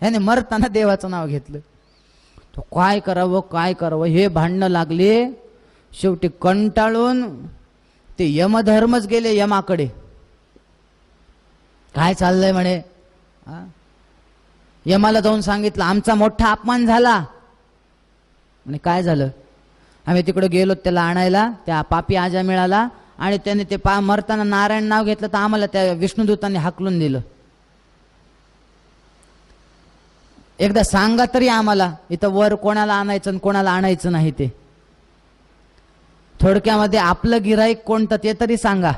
ह्याने मरताना देवाचं नाव घेतलं. तो काय करावं काय करावं हे भांडणं लागले. शेवटी कंटाळून ते यमधर्मच गेले यमाकडे. काय चाललंय म्हणे. यमाला जाऊन सांगितलं आमचा मोठा अपमान झाला. म्हणे काय झालं? आम्ही तिकडे गेलो त्याला आणायला, त्या पापी अजामिळाला, आणि त्याने ते मरताना नारायण नाव घेतलं तर आम्हाला त्या विष्णुदूतांनी हाकलून दिलं. एकदा सांगा तरी आम्हाला इथं वर कोणाला आणायचं आणि कोणाला आणायचं नाही ते. थोडक्यामध्ये आपलं गिराईक कोणतं ते तरी सांगा.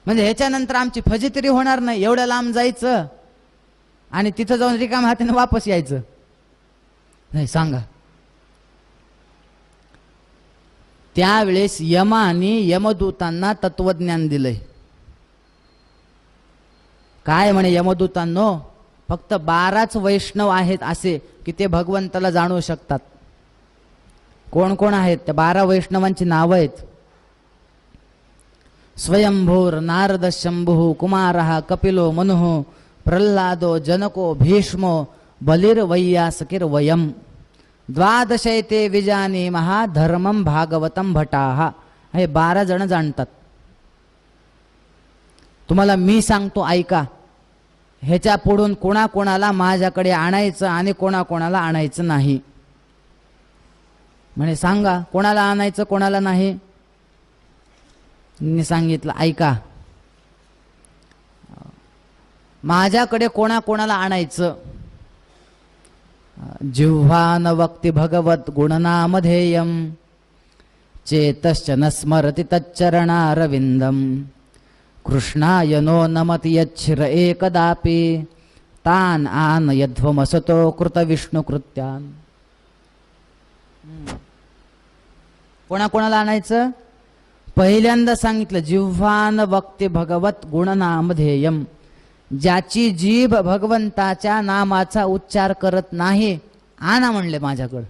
म्हणजे ह्याच्यानंतर आमची फजिती होणार नाही. एवढ्या लांब जायचं आणि तिथं जाऊन रिकाम्या हाताने वापस यायचं नाही. सांगा. त्यावेळेस यमाने यमदूतांना तत्वज्ञान दिलंय. काय म्हणे यमदूतांनो, फक्त 12च वैष्णव आहेत असे की ते भगवंताला जाणू शकतात. कोण कोण आहेत? त्या 12 वैष्णवांची नावं आहेत. स्वयंभूर नारद शंभू कुमारः कपिलो मनुः प्रल्हादो जनको भीष्मो बलिर्वैयासकीर वयम 12 ते विजानीमः धर्मं भागवतं भटाः. हे 12 जण जाणतात. तुम्हाला मी सांगतो ऐका. ह्याच्या पुढून कोणाकोणाला माझ्याकडे आणायचं आणि कोणाकोणाला आणायचं नाही. म्हणे सांगा कोणाला आणायचं कोणाला नाही. मी सांगितलं ऐका. माझ्याकडे कोणाकोणाला आणायचं? जिह्वा न वक्ति भगवत गुणनामधेयम चेतश्च न स्मरति तच्चरणारविंदम कृष्णाय नो नमति यच्छिर एकदापि तान आन यध्वमसतो कृत विष्णु कृत्यान. कोणाकोणाला आणायचं? पहिल्यांदा सांगितलं जिह्वान वक्ति भगवत गुणनामधेयम, ज्याची जीभ भगवंताच्या नामाचा उच्चार करत नाही, आणा म्हणले माझ्याकडे.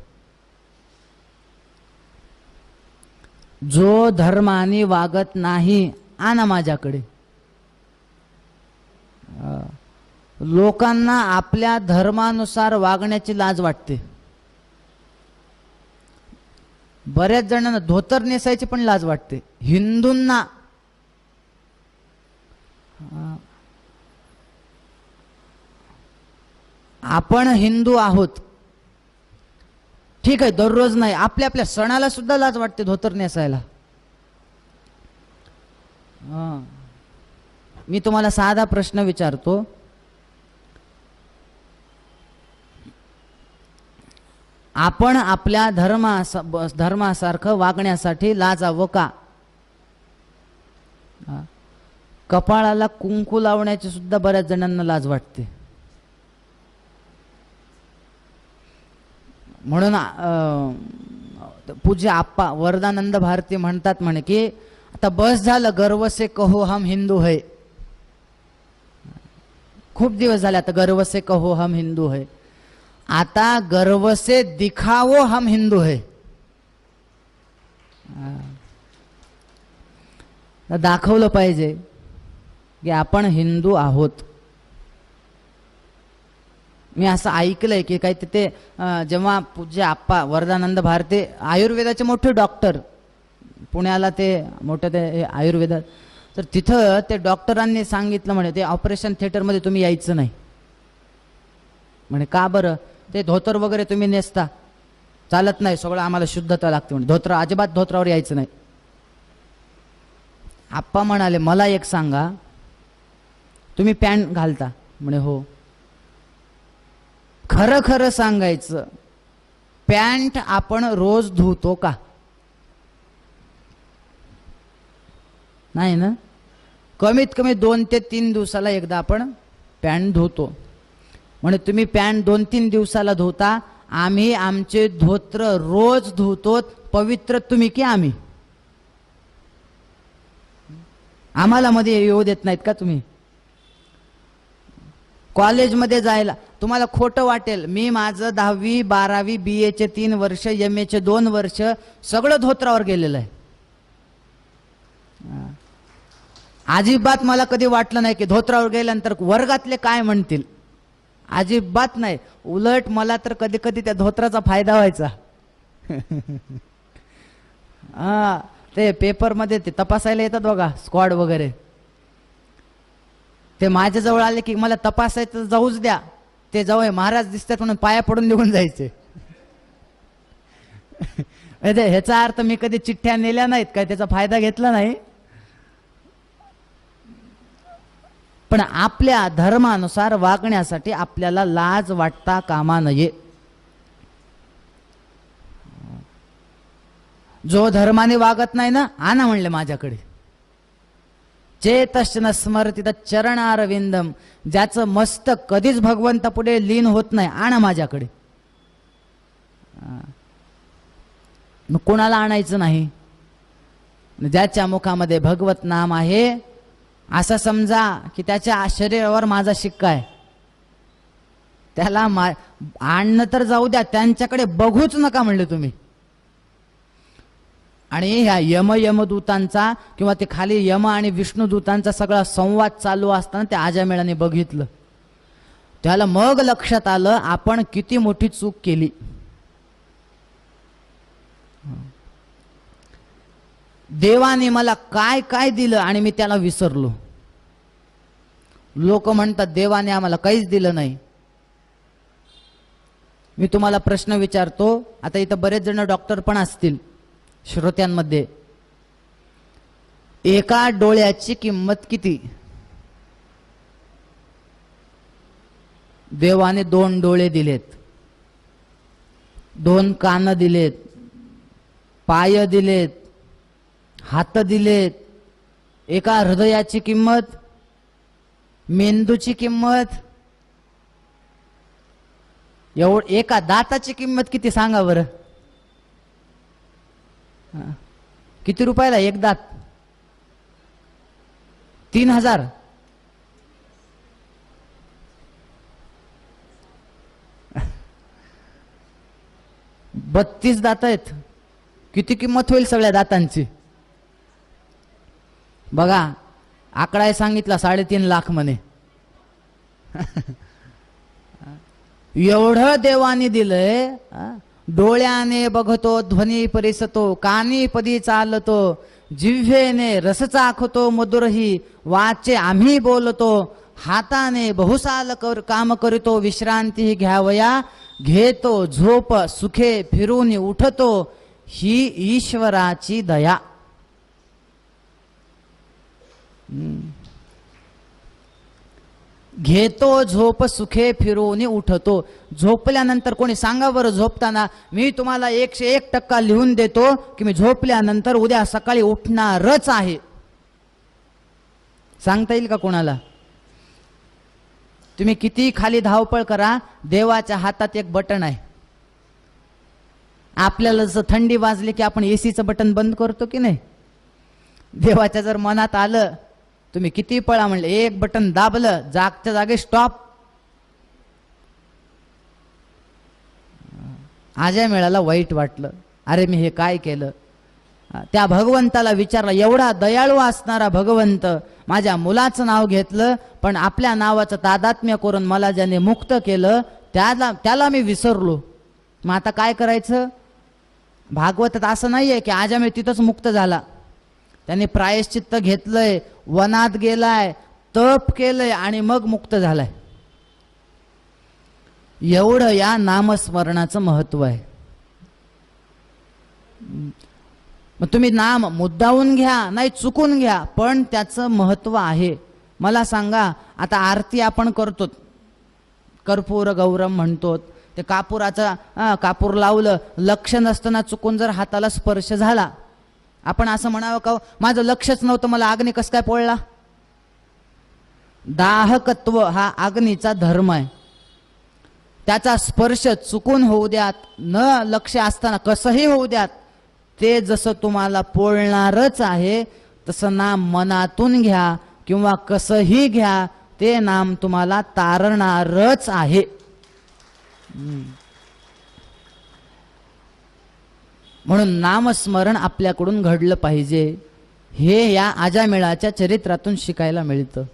जो धर्माने वागत नाही, आणा माझ्याकडे. लोकांना आपल्या धर्मानुसार वागण्याची लाज वाटते. बऱ्याच जणांना धोतर नेसायची पण लाज वाटते. हिंदूंना आपण हिंदू आहोत, ठीक आहे, दररोज नाही, आपल्या आपल्या सणाला सुद्धा लाज वाटते धोतर नेसायला. मी तुम्हाला साधा प्रश्न विचारतो, आपण आपल्या धर्मासारखं वागण्यासाठी लाजावं का? कपाळाला कुंकू लावण्याची सुद्धा बऱ्याच जणांना लाज वाटते. म्हणून पूज्य आप्पा वरदानंद भारती म्हणतात म्हणे की आता बस झालं, गर्व से कहो हम हिंदू है. खूप दिवस झाले आता गर्व से कहो हम हिंदू है. आता गर्व से दिखावो हम हिंदू है. दाखवलं पाहिजे की आपण हिंदू आहोत. मी असं ऐकलंय की काही तिथे जेव्हा पूज्य आप्पा वरदानंद भारती आयुर्वेदाचे मोठे डॉक्टर, पुण्याला ते मोठे ते आयुर्वेदात, तर तिथं ते डॉक्टरांनी सांगितलं म्हणे ते ऑपरेशन थिएटरमध्ये तुम्ही यायचं नाही म्हणे. का बरं? ते धोतर वगैरे तुम्ही नेसता, चालत नाही, सगळं आम्हाला शुद्धता लागते म्हणे. धोतर अजिबात धोत्रावर यायचं नाही. आप्पा म्हणाले मला एक सांगा, तुम्ही पॅन्ट घालता म्हणे? हो. खरं खरं सांगायचं, पॅन्ट आपण रोज धुतो का? नाही ना. कमीत कमी 2 ते 3 दिवसाला एकदा आपण पॅन्ट धुतो. म्हणे तुम्ही पॅन्ट 2-3 दिवसाला धुता, आम्ही आमचे धोत्र रोज धुतो. पवित्र तुम्ही की आम्ही? आम्हाला मध्ये येऊ देत नाहीत का तुम्ही? कॉलेजमध्ये जायला तुम्हाला खोटं वाटेल, मी माझं 10वी 12वी BA चे 3 वर्ष, MA चे 2 वर्ष सगळं धोत्रावर गेलेलं आहे. अजिबात मला कधी वाटलं नाही की धोत्रावर गेल्यानंतर वर्गातले काय म्हणतील. अजिबात नाही. उलट मला तर कधी कधी त्या धोत्राचा फायदा व्हायचा. ते पेपरमध्ये ते तपासायला येतात बघा स्क्वॉड वगैरे, ते माझ्याजवळ आले की मला तपासायचं जाऊच द्या, ते जवळ महाराज दिसतात म्हणून पाया पडून निघून जायचे. ह्याचा अर्थ मी कधी चिठ्ठ्या नेल्या नाहीत काय, त्याचा फायदा घेतला नाही. पण आपल्या धर्मानुसार वागण्यासाठी आपल्याला लाज वाटता कामा नये. जो धर्माने वागत नाही ना, आणा म्हणले माझ्याकडे. चेतश्च न स्मरति चरणारविंदम, ज्याचं मस्तक कधीच भगवंता पुढे लीन होत नाही, आणा माझ्याकडे. कोणाला आणायचं नाही? ज्याच्या मुखामध्ये भगवत नाम आहे असं समजा की त्याच्या शरीरावर माझा शिक्का आहे. त्याला आणणं तर जाऊ द्या, त्यांच्याकडे बघूच नका म्हणले तुम्ही. आणि ह्या यमदूतांचा किंवा ते खाली यम आणि विष्णुदूतांचा सगळा संवाद चालू असताना त्या आजामेळाने बघितलं. त्याला मग लक्षात आलं आपण किती मोठी चूक केली. देवाने मला काय काय दिलं आणि मी त्याला विसरलो. लोक म्हणतात देवाने आम्हाला काहीच दिलं नाही. मी तुम्हाला प्रश्न विचारतो, आता इथं बरेच जण डॉक्टर पण असतील श्रोत्यांमध्ये, एका डोळ्याची किंमत किती? देवाने 2 डोळे दिलेत, 2 कान दिलेत, पाय दिलेत, हात दिलेत. एका हृदयाची किंमत, मेंदूची किंमत, एका दाताची किंमत किती सांगा बरं? किती रुपयाला एक दात? 3000. बत्तीस दात आहेत. किती किंमत होईल सगळ्या दातांची? बघा, आकडा सांगितला 3.5 लाख म्हणे. एवढं देवाने दिलंय. डोळ्याने बघतो ध्वनी परिसतो, कानी पदी चालतो, जिव्हेने रस चाखतो मधुरही, वाचे आम्ही बोलतो, हाताने बहुसाल काम करीतो, विश्रांती घ्यावया घेतो झोप, सुखे फिरून उठतो, ही ईश्वराची दया. घेतो झोप, सुखे फिरून उठतो. झोपल्यानंतर कोणी सांगा बरं, झोपताना मी तुम्हाला 101% लिहून देतो की मी झोपल्यानंतर उद्या सकाळी उठणारच आहे, सांगता येईल का कोणाला? तुम्ही किती खाली धावपळ करा, देवाच्या हातात एक बटन आहे. आपल्याला जर थंडी वाजली की आपण एसीचं बटन बंद करतो की नाही? देवाच्या जर मनात आलं, तुम्ही किती पळा म्हणले, एक बटन दाबलं, जागच्या जागे स्टॉप. आजा मिळाला वाईट वाटलं, अरे मी हे काय केलं. त्या भगवंताला विचारला, एवढा दयाळू असणारा भगवंत, माझ्या मुलाचं नाव घेतलं, पण आपल्या नावाचं तादात्म्य करून मला ज्याने मुक्त केलं त्याला मी विसरलो. मग आता काय करायचं? भागवतात असं नाहीये की आजा मी तिथंच मुक्त झाला. त्याने प्रायश्चित्त घेतलंय, वनात गेलाय, तप केलंय आणि मग मुक्त झालाय. एवढं या नामस्मरणाचं महत्व आहे. मग तुम्ही नाम मुद्दावून घ्या, नाही चुकून घ्या, पण त्याचं महत्व आहे. मला सांगा, आता आरती आपण करतो, कर्पूर गौरम म्हणतो, ते कापूर लावलं, लक्ष नसताना चुकून जर हाताला स्पर्श झाला, आपण असं म्हणावं का माझं लक्षच नव्हतं, मला अग्नी कसं काय पोळला? दाहकत्व हा अग्नीचा धर्म आहे. त्याचा स्पर्श चुकून होऊ द्यात, न लक्ष असताना कसंही होऊ द्यात, ते जसं तुम्हाला पोळणारच आहे, तसं नाम मनातून घ्या किंवा कसंही घ्या, ते नाम तुम्हाला तारणारच आहे. म्हणून नामस्मरण आपल्याकडून घडलं पाहिजे. हे या अजामिळाच्या चरित्रातून शिकायला मिळतं.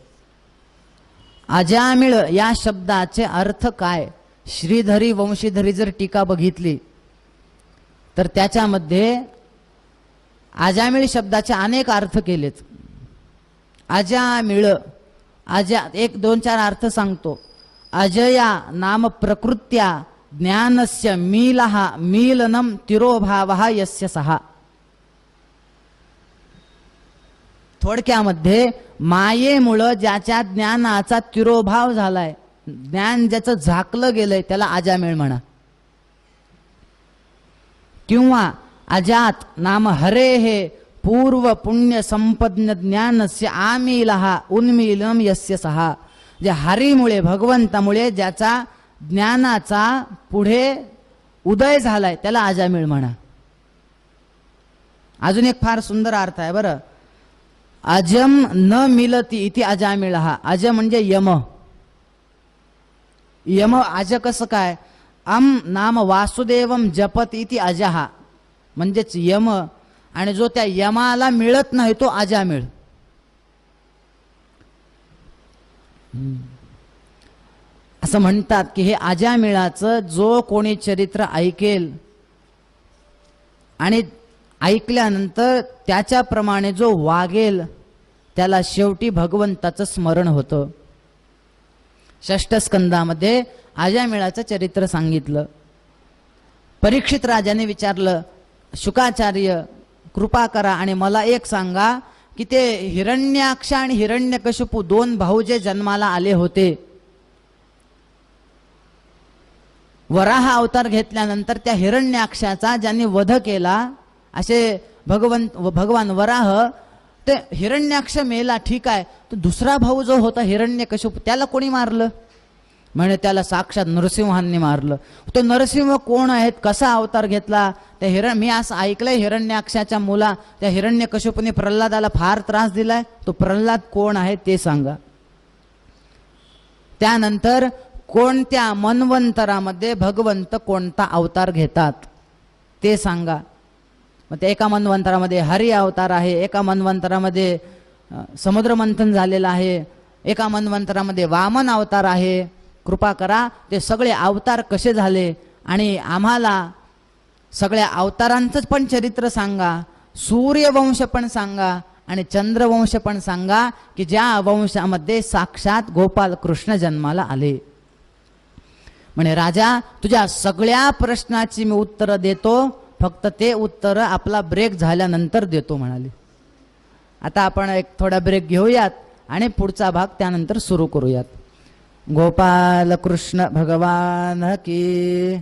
अजामिळ या शब्दाचे अर्थ काय? श्रीधरी वंशीधरी जर टीका बघितली तर त्याच्यामध्ये अजामिळ शब्दाचे अनेक अर्थ केलेत. अजामिळ, अजा 1-2-4 अर्थ सांगतो. अजया नाम प्रकृत्या ज्ञानस्य मीलः मीलनम तिरोभावः यस्य सहा. थोडक्यामध्ये मायेमुळं ज्याच्या ज्ञानाचा तिरोभाव झालाय, ज्ञान ज्याचं झाकलं गेलंय, त्याला अजामिळ म्हणा. किंवा अजात नाम हरेः पूर्व पुण्य संपन्न ज्ञानस्य आमीलः उन्मीलनम यस्य सहा. जे हरीमुळे, भगवंतामुळे ज्याचा ज्ञानाचा पुढे उदय झालाय, त्याला अजामिळ म्हणा. अजून एक फार सुंदर अर्थ आहे बरं. अजम न मिलती इति अजामिळः. अज म्हणजे यम. यम अज कसं काय? अम नाम वासुदेवम जपत इति अजहा, म्हणजेच यम, आणि जो त्या यमाला मिळत नाही तो अजामिळ. असं म्हणतात की हे अजामिळाचं जो कोणी चरित्र ऐकेल आणि ऐकल्यानंतर त्याच्याप्रमाणे जो वागेल, त्याला शेवटी भगवंताचं स्मरण होतं. 6 स्कंदामध्ये अजामिळाचं चरित्र सांगितलं. परीक्षित राजाने विचारलं, शुकाचार्य कृपा करा आणि मला एक सांगा की ते हिरण्याक्ष आणि हिरण्यकशिपू 2 भाऊ जे जन्माला आले होते, वराह अवतार घेतल्यानंतर त्या हिरण्याक्षाचा ज्यांनी वध केला, असे भगवान वराह, ते हिरण्याक्ष मेला ठीक आहे, तो दुसरा भाऊ जो होता हिरण्यकशिपू त्याला कोणी मारलं? म्हणे त्याला साक्षात नरसिंहांनी मारलं. तो नरसिंह कोण आहेत, कसा अवतार घेतला? त्या मी असं ऐकलंय हिरण्याक्षाच्या मुला त्या हिरण्यकशिपूने प्रल्हादाला फार त्रास दिलाय. तो प्रल्हाद कोण आहे ते सांगा. त्यानंतर कोणत्या मन्वंतरामध्ये भगवंत कोणता अवतार घेतात ते सांगा. मग ते एका मन्वंतरामध्ये हरी अवतार आहे, एका मन्वंतरामध्ये समुद्र मंथन झालेलं आहे, एका मन्वंतरामध्ये वामन अवतार आहे. कृपा करा ते सगळे अवतार कसे झाले आणि आम्हाला सगळ्या अवतारांचंच पण चरित्र सांगा, सूर्यवंश पण सांगा आणि चंद्रवंश पण सांगा की ज्या वंशामध्ये साक्षात गोपाल कृष्ण जन्माला आले. म्हणे राजा तुझ्या सगळ्या प्रश्नाची मी उत्तरं देतो, फक्त ते उत्तर आपला ब्रेक झाल्यानंतर देतो म्हणाले. आता आपण एक थोडा ब्रेक घेऊयात आणि पुढचा भाग त्यानंतर सुरू करूयात. गोपाल कृष्ण भगवान की